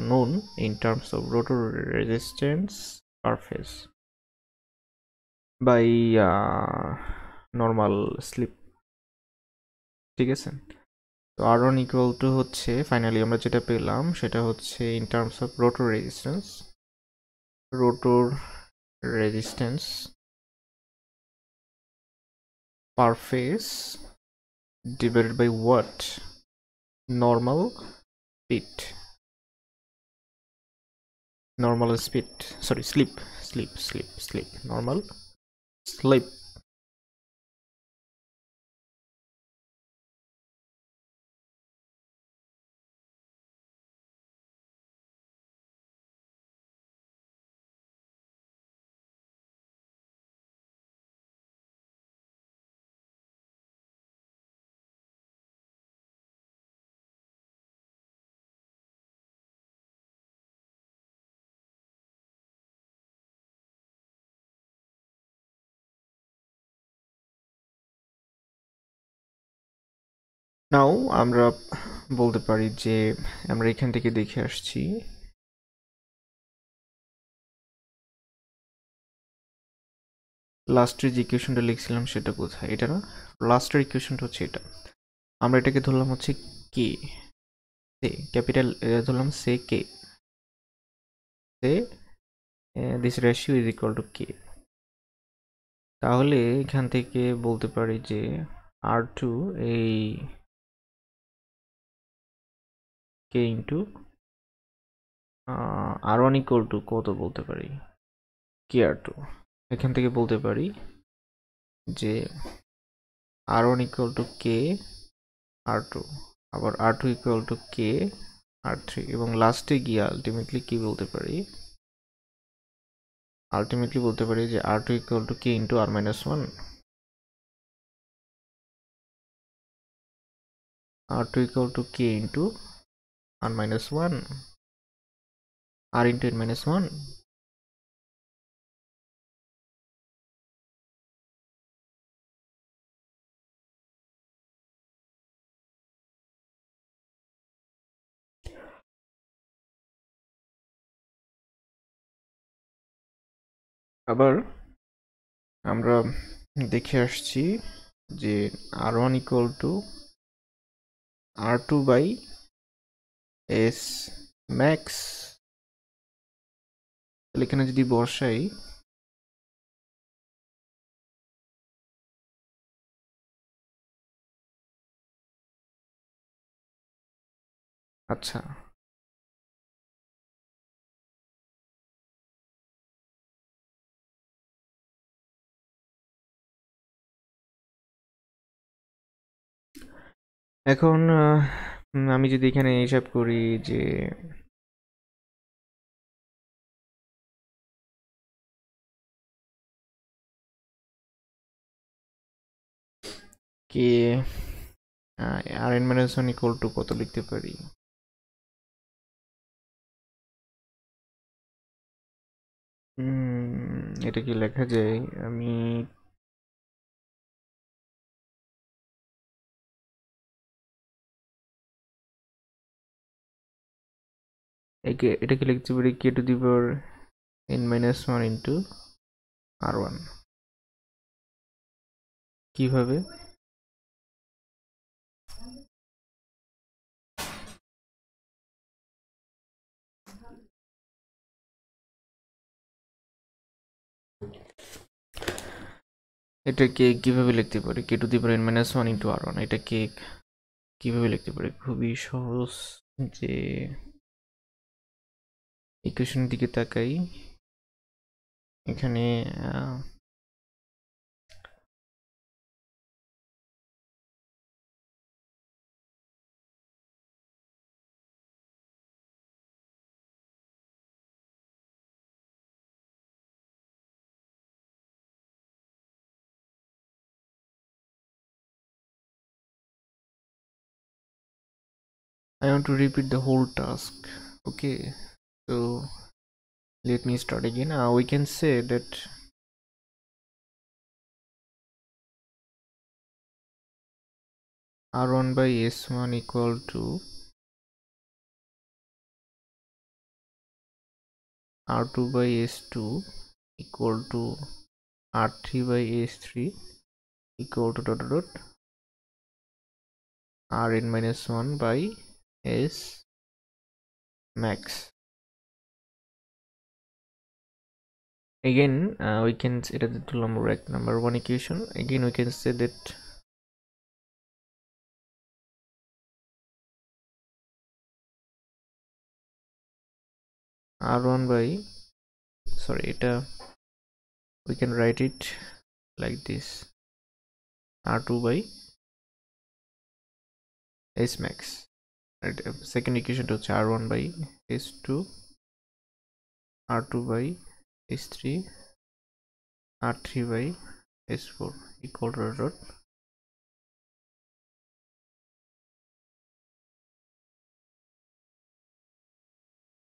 known in terms of rotor resistance surface by normal slip. ঠিক আছে? তো r1 equal to হচ্ছে finally আমরা যেটা পেলাম সেটা হচ্ছে in terms of rotor resistance per phase divided by what? Normal speed. Sorry, sleep. Normal sleep. নাও আমরা বলতে পারি যে আমরা এখান থেকে দেখে আসছি লাস্টের যে ইকুয়েশনটা লিখছিলাম সেটা কোথায়, এটা না, লাস্টের ইকুয়েশনটা হচ্ছে এটা। আমরা এটাকে ধরলাম হচ্ছে কে, ক্যাপিটাল ধরলাম say K, say this ratio is equal to K. তাহলে এখান থেকে বলতে পারি যে r2 এই k into r1 equal to কত বলতে পারি, কে r2। এখান থেকে বলতে পারি যে r1 equal to K r2, আবার r2 equal to K r3, এবং লাস্টে গিয়ে আলটিমেটলি কি বলতে পারি, যে r2 equal to K into r minus 1, r2 equal to k into r minus 1, r into n minus 1. আবার আমরা দেখে আসছি যে R1 equal to R2 by S max. তাহলে এখানে যদি বসাই, আচ্ছা এখন আমি যদি এখানে হিসাব করি যে K R N minus one equal to কত লিখতে পারি? এটা কি লেখা যায়? আমি এটাকে লিখতে পারি K to the power N minus one into R one. কিভাবে? এটাকে কিভাবে লিখতে পারি? K to the power N minus one into R one, এটাকে কিভাবে লিখতে পারি? খুবই সহজ। যে ইকুয়েশনের দিকে তাকাই, এখানে I want to repeat the whole task. Okay, so let me start again. We can say that R1 by S1 equal to R2 by S2 equal to R3 by S3 equal to dot dot Rn minus 1 by S max. Again, we can say that the number one equation. Again, we can say that R1 by, sorry, we can write it like this: R2 by S max. Right, second equation to R1 by S2, R2 by S3, R3 by S4 equal to dot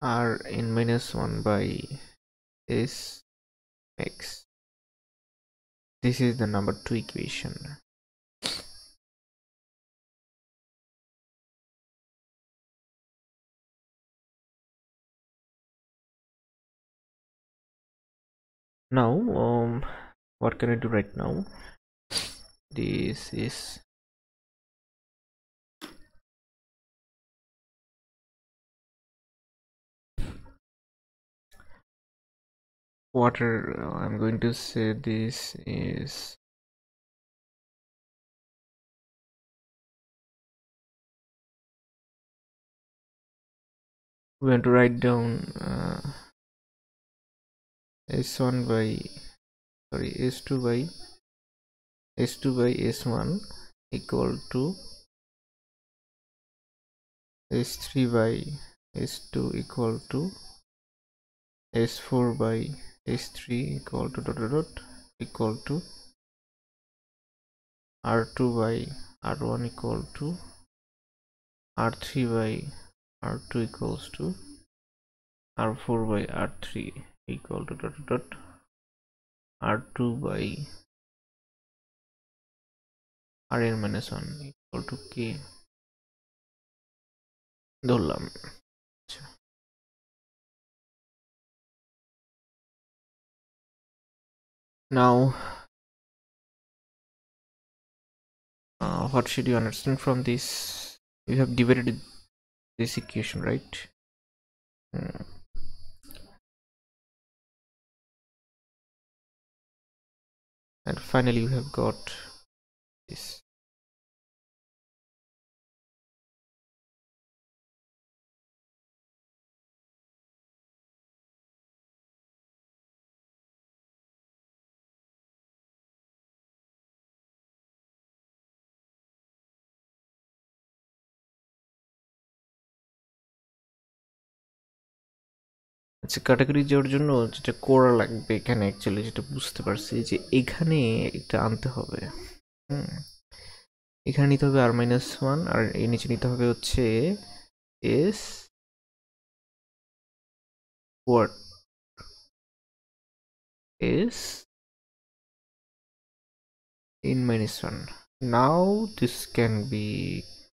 Rn minus 1 by S max. This is the number 2 equation. Now, what can I do right now? This is water. I'm going to say this is we want to write down S1 by, sorry, S2 by S1 equal to S3 by S2 equal to S4 by S3 equal to dot equal to R2 by R1 equal to R3 by R2 equals to R4 by R3 equal to dot R2 by Rn minus 1 equal to K ধরলাম। Now what should you understand from this? You have divided this equation, right? And finally you have got this. আচ্ছা, category যাওয়ার জন্য যেটা করা লাগবে এখানে actually যেটা বুঝতে পারছি যে এখানে এটা আনতে হবে। এখানে নিতে হবে r-1 আর এর নিচে নিতে হবে হচ্ছে s what s n-1. Now this can be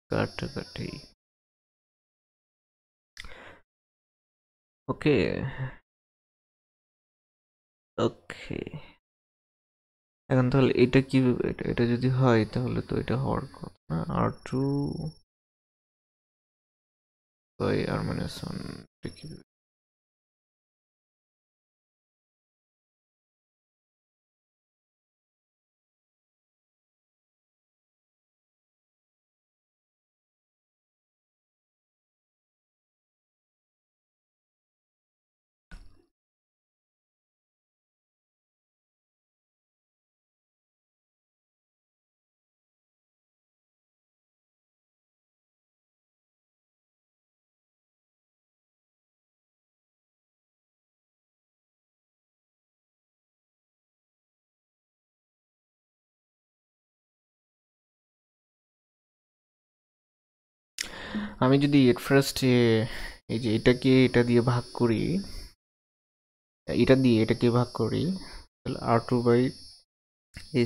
কাটাকাটি। ওকে ওকে, এখন তাহলে এটা কি, এটা যদি হয় তাহলে তো এটা হওয়ার কথা না, r2 by r-1 এটা কি? আমি যদি এট ফার্স্ট এই যে এটাকে এটা দিয়ে ভাগ করি, এটা দিয়ে এটাকে ভাগ করি, তাহলে r2 বাই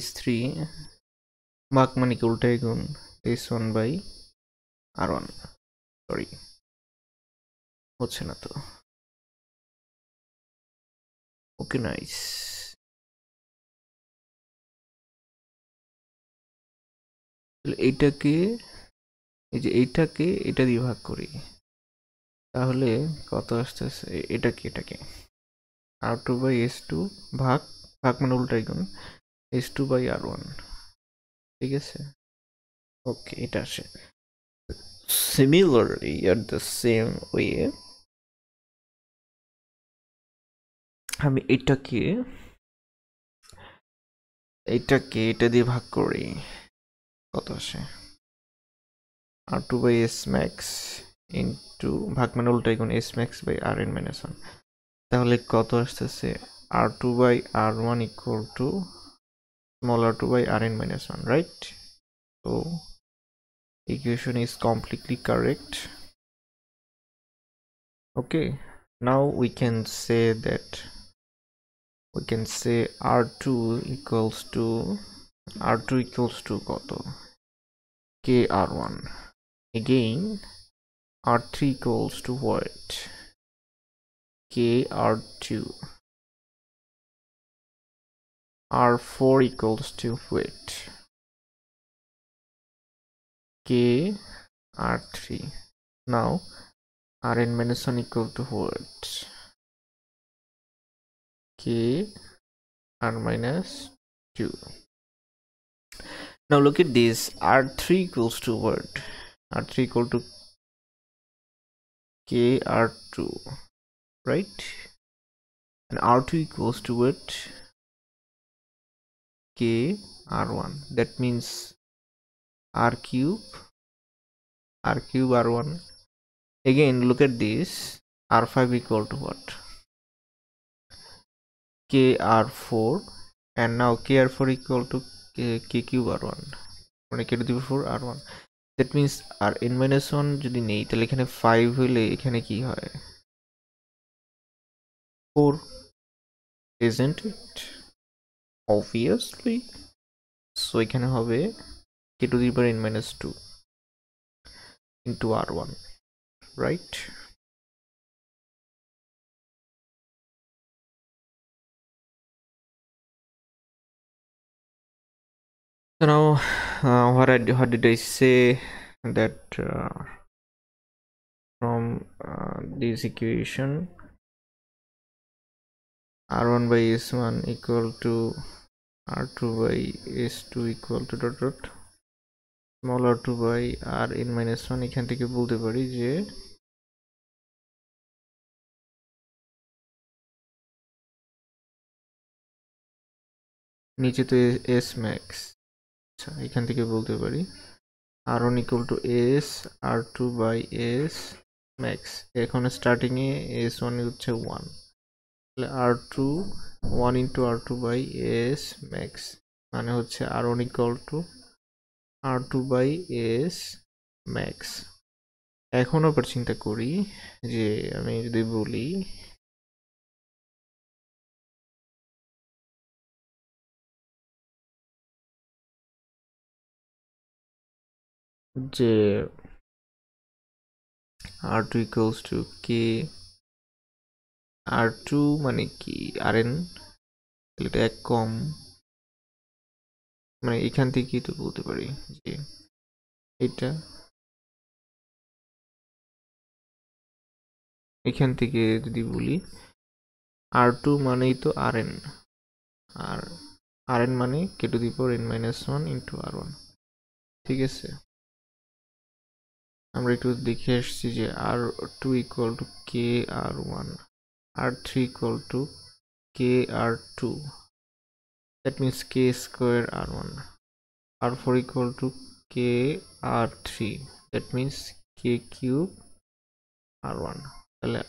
s3 ভাগ মানে কি উল্টাই গুণ s1 বাই r1। সরি, হচ্ছে না তো। Okay nice. তাহলে এইটাকে এই যে এইটাকে এটা দিয়ে ভাগ করি, তাহলে কত আসতেছে? এটাকে r2 বাই s2 ভাগ ভাগ মানে উল্টাই গুণ s2 বাই r1, ঠিক আছে? ওকে, এটা আসে। Similarly, at the same way, আমি এটাকে এটা দিয়ে ভাগ করি, কত আসে? r2 by s max into ভাগ মানে উল্টাই গুণ s max বাই rn-1, তাহলে কত আসতেছে? r2 by r1 equal to small r2 by rn-1, right? So equation is completely correct. Okay, now we can say that r2 equals to কত? k r1. Again r3 equals to what? k r2. r4 equals to what? k r3. Now rn-1 equal to what? k r-2. Now look at this, r3 equals to what? r3 equal to k r2, right? And r2 equals to what? k r1. That means r cube r1. Again look at this, r5 equal to what? k r4. And now k r4 equal to k cube r1, মানে k to the power 4 r1. That means rn-1 যদি নেই তাহলে এখানে 5 হলে এখানে কি হয়? 4, isn't it? Obviously. So এখানে হবে k to the power n-2 into r1, right? So now what did I say that from this equation r1 by s1 equal to r2 by s2 equal to dot dot small r2 by rn minus 1 এখান থেকে বলতে পারি যে নিচে তো s max, আচ্ছা এখান থেকে বলতে পারি r1 equal to s r2 by s max। এখন স্টার্টিং এ s1 হচ্ছে 1, তাহলে r2 1 into r2 by s max মানে হচ্ছে r1 equal to r2 by s max। এখন আবার চিন্তা করি যে আমি যদি বলি যে r2 equals to k, r2 মানে কি rn, তাহলে এটা এক কম, মানে এখান থেকেই তো বলতে পারি যে এটা এখান থেকে যদি বলি r2 মানেই তো rn, আর rn মানে k to the power n minus 1 into r1। ঠিক আছে, আমরা একটু দেখে আসছি যে r2 equal to k r1, r3 equal to k r2, that means k square r1, r4 equal to k r3, that means k cube r1। তাহলে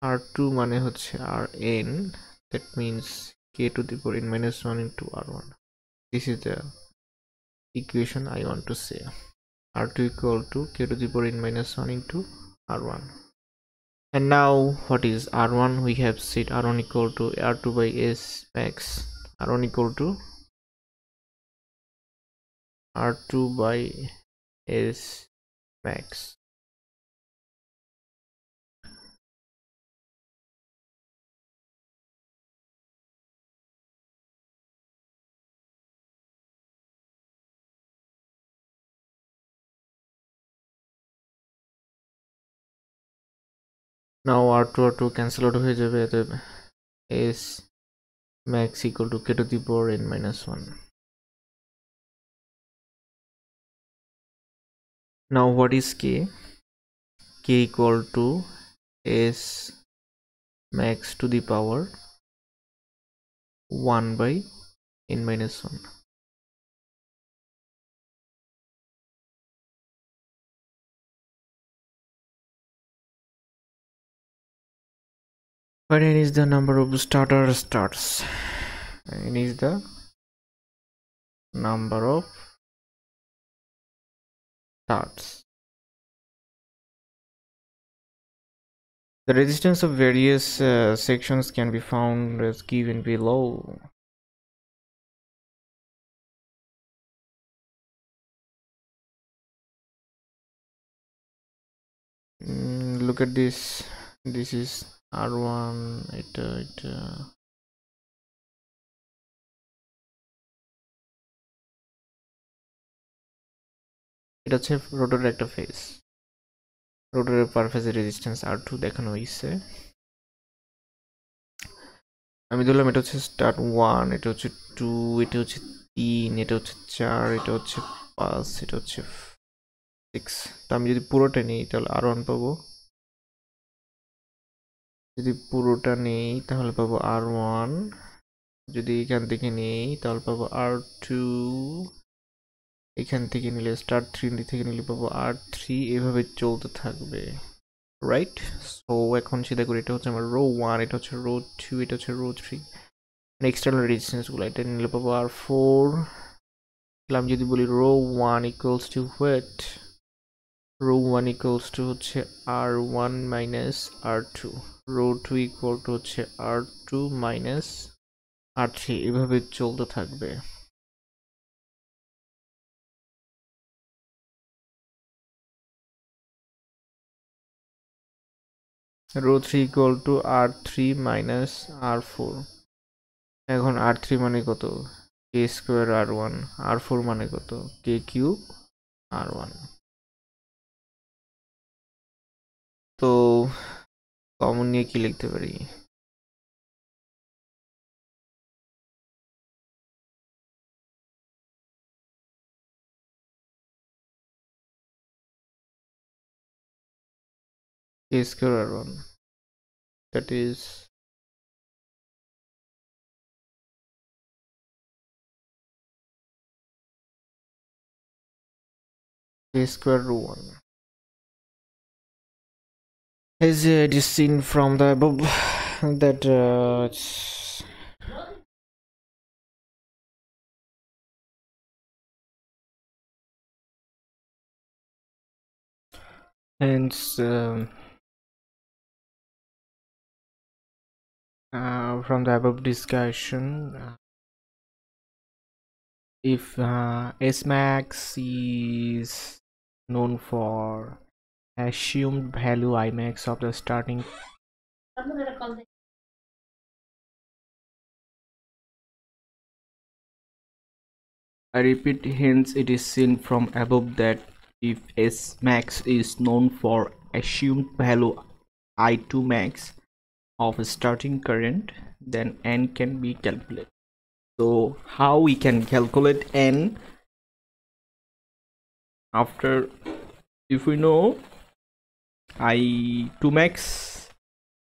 r2 মানে হচ্ছে rn, that means k to the power n minus 1 into r1। This is the equation I want to say, r2 equal to k to the power n minus 1 into r1। And now what is r1? We have said r1 equal to r2 by s max, r1 equal to r2 by s max। Now r2 cancel out হয়ে যাবে, s max equal to k to the power n minus 1। Now what is k? K equal to s max to the power 1 by n minus 1। But n is the number of starts, n is the number of starts। The resistance of various sections can be found as given below। Look at this, this is r1, এটা হচ্ছে রোটরের একটা phase, রোটরের পার ফেজের resistance r2 দেখানো হয়েছে। আমি ধরলাম এটা হচ্ছে স্টার্ট 1, এটা হচ্ছে 2, এটা হচ্ছে 3, এটা হচ্ছে 4, এটা হচ্ছে 5, এটা হচ্ছে 6। তো আমি যদি পুরোটা নিই তাহলে r1 পাবো, যদি পুরোটা নেই তাহলে পাবো r1, যদি এখান থেকে নেই তাহলে পাবো r2, এখান থেকে নিলে স্টার্ট 3 থেকে নিলে পাবো r3, এভাবে চলতে থাকবে, রাইট? সো এখন চিন্তা করি এটা হচ্ছে আমার রো 1, এটা হচ্ছে রো 2, এটা হচ্ছে রো 3, এক্সটার্নাল রেজিস্ট্যান্সগুলো এটা নিলে পাবো r4। তাহলে আমি যদি বলি rho 1 equals to what, rho 1 equals to হচ্ছে r1 minus r2, rho 2 equal to হচ্ছে r2 মাইনাস r3, এভাবে চলতে থাকবে। Rho 3 equal to r3 minus r4। এখন r3 মানে কত? কে স্কোয়ার r1, r4 মানে কত, কে কিউব r1। তো কমন নিয়ে কি লিখতে পারি? K square r1, that is K square root 1, as it is seen from the above that hence from the above discussion, if S max is known for assumed value I max of the starting I repeat, hence it is seen from above that if S max is known for assumed value I2 max of starting current, then N can be calculated. So how we can calculate N? After, if we know I2 max,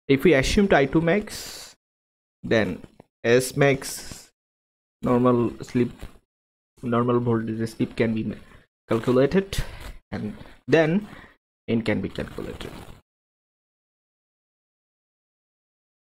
if we assumed I2 max, then S max normal voltage slip can be calculated, and then N can be calculated.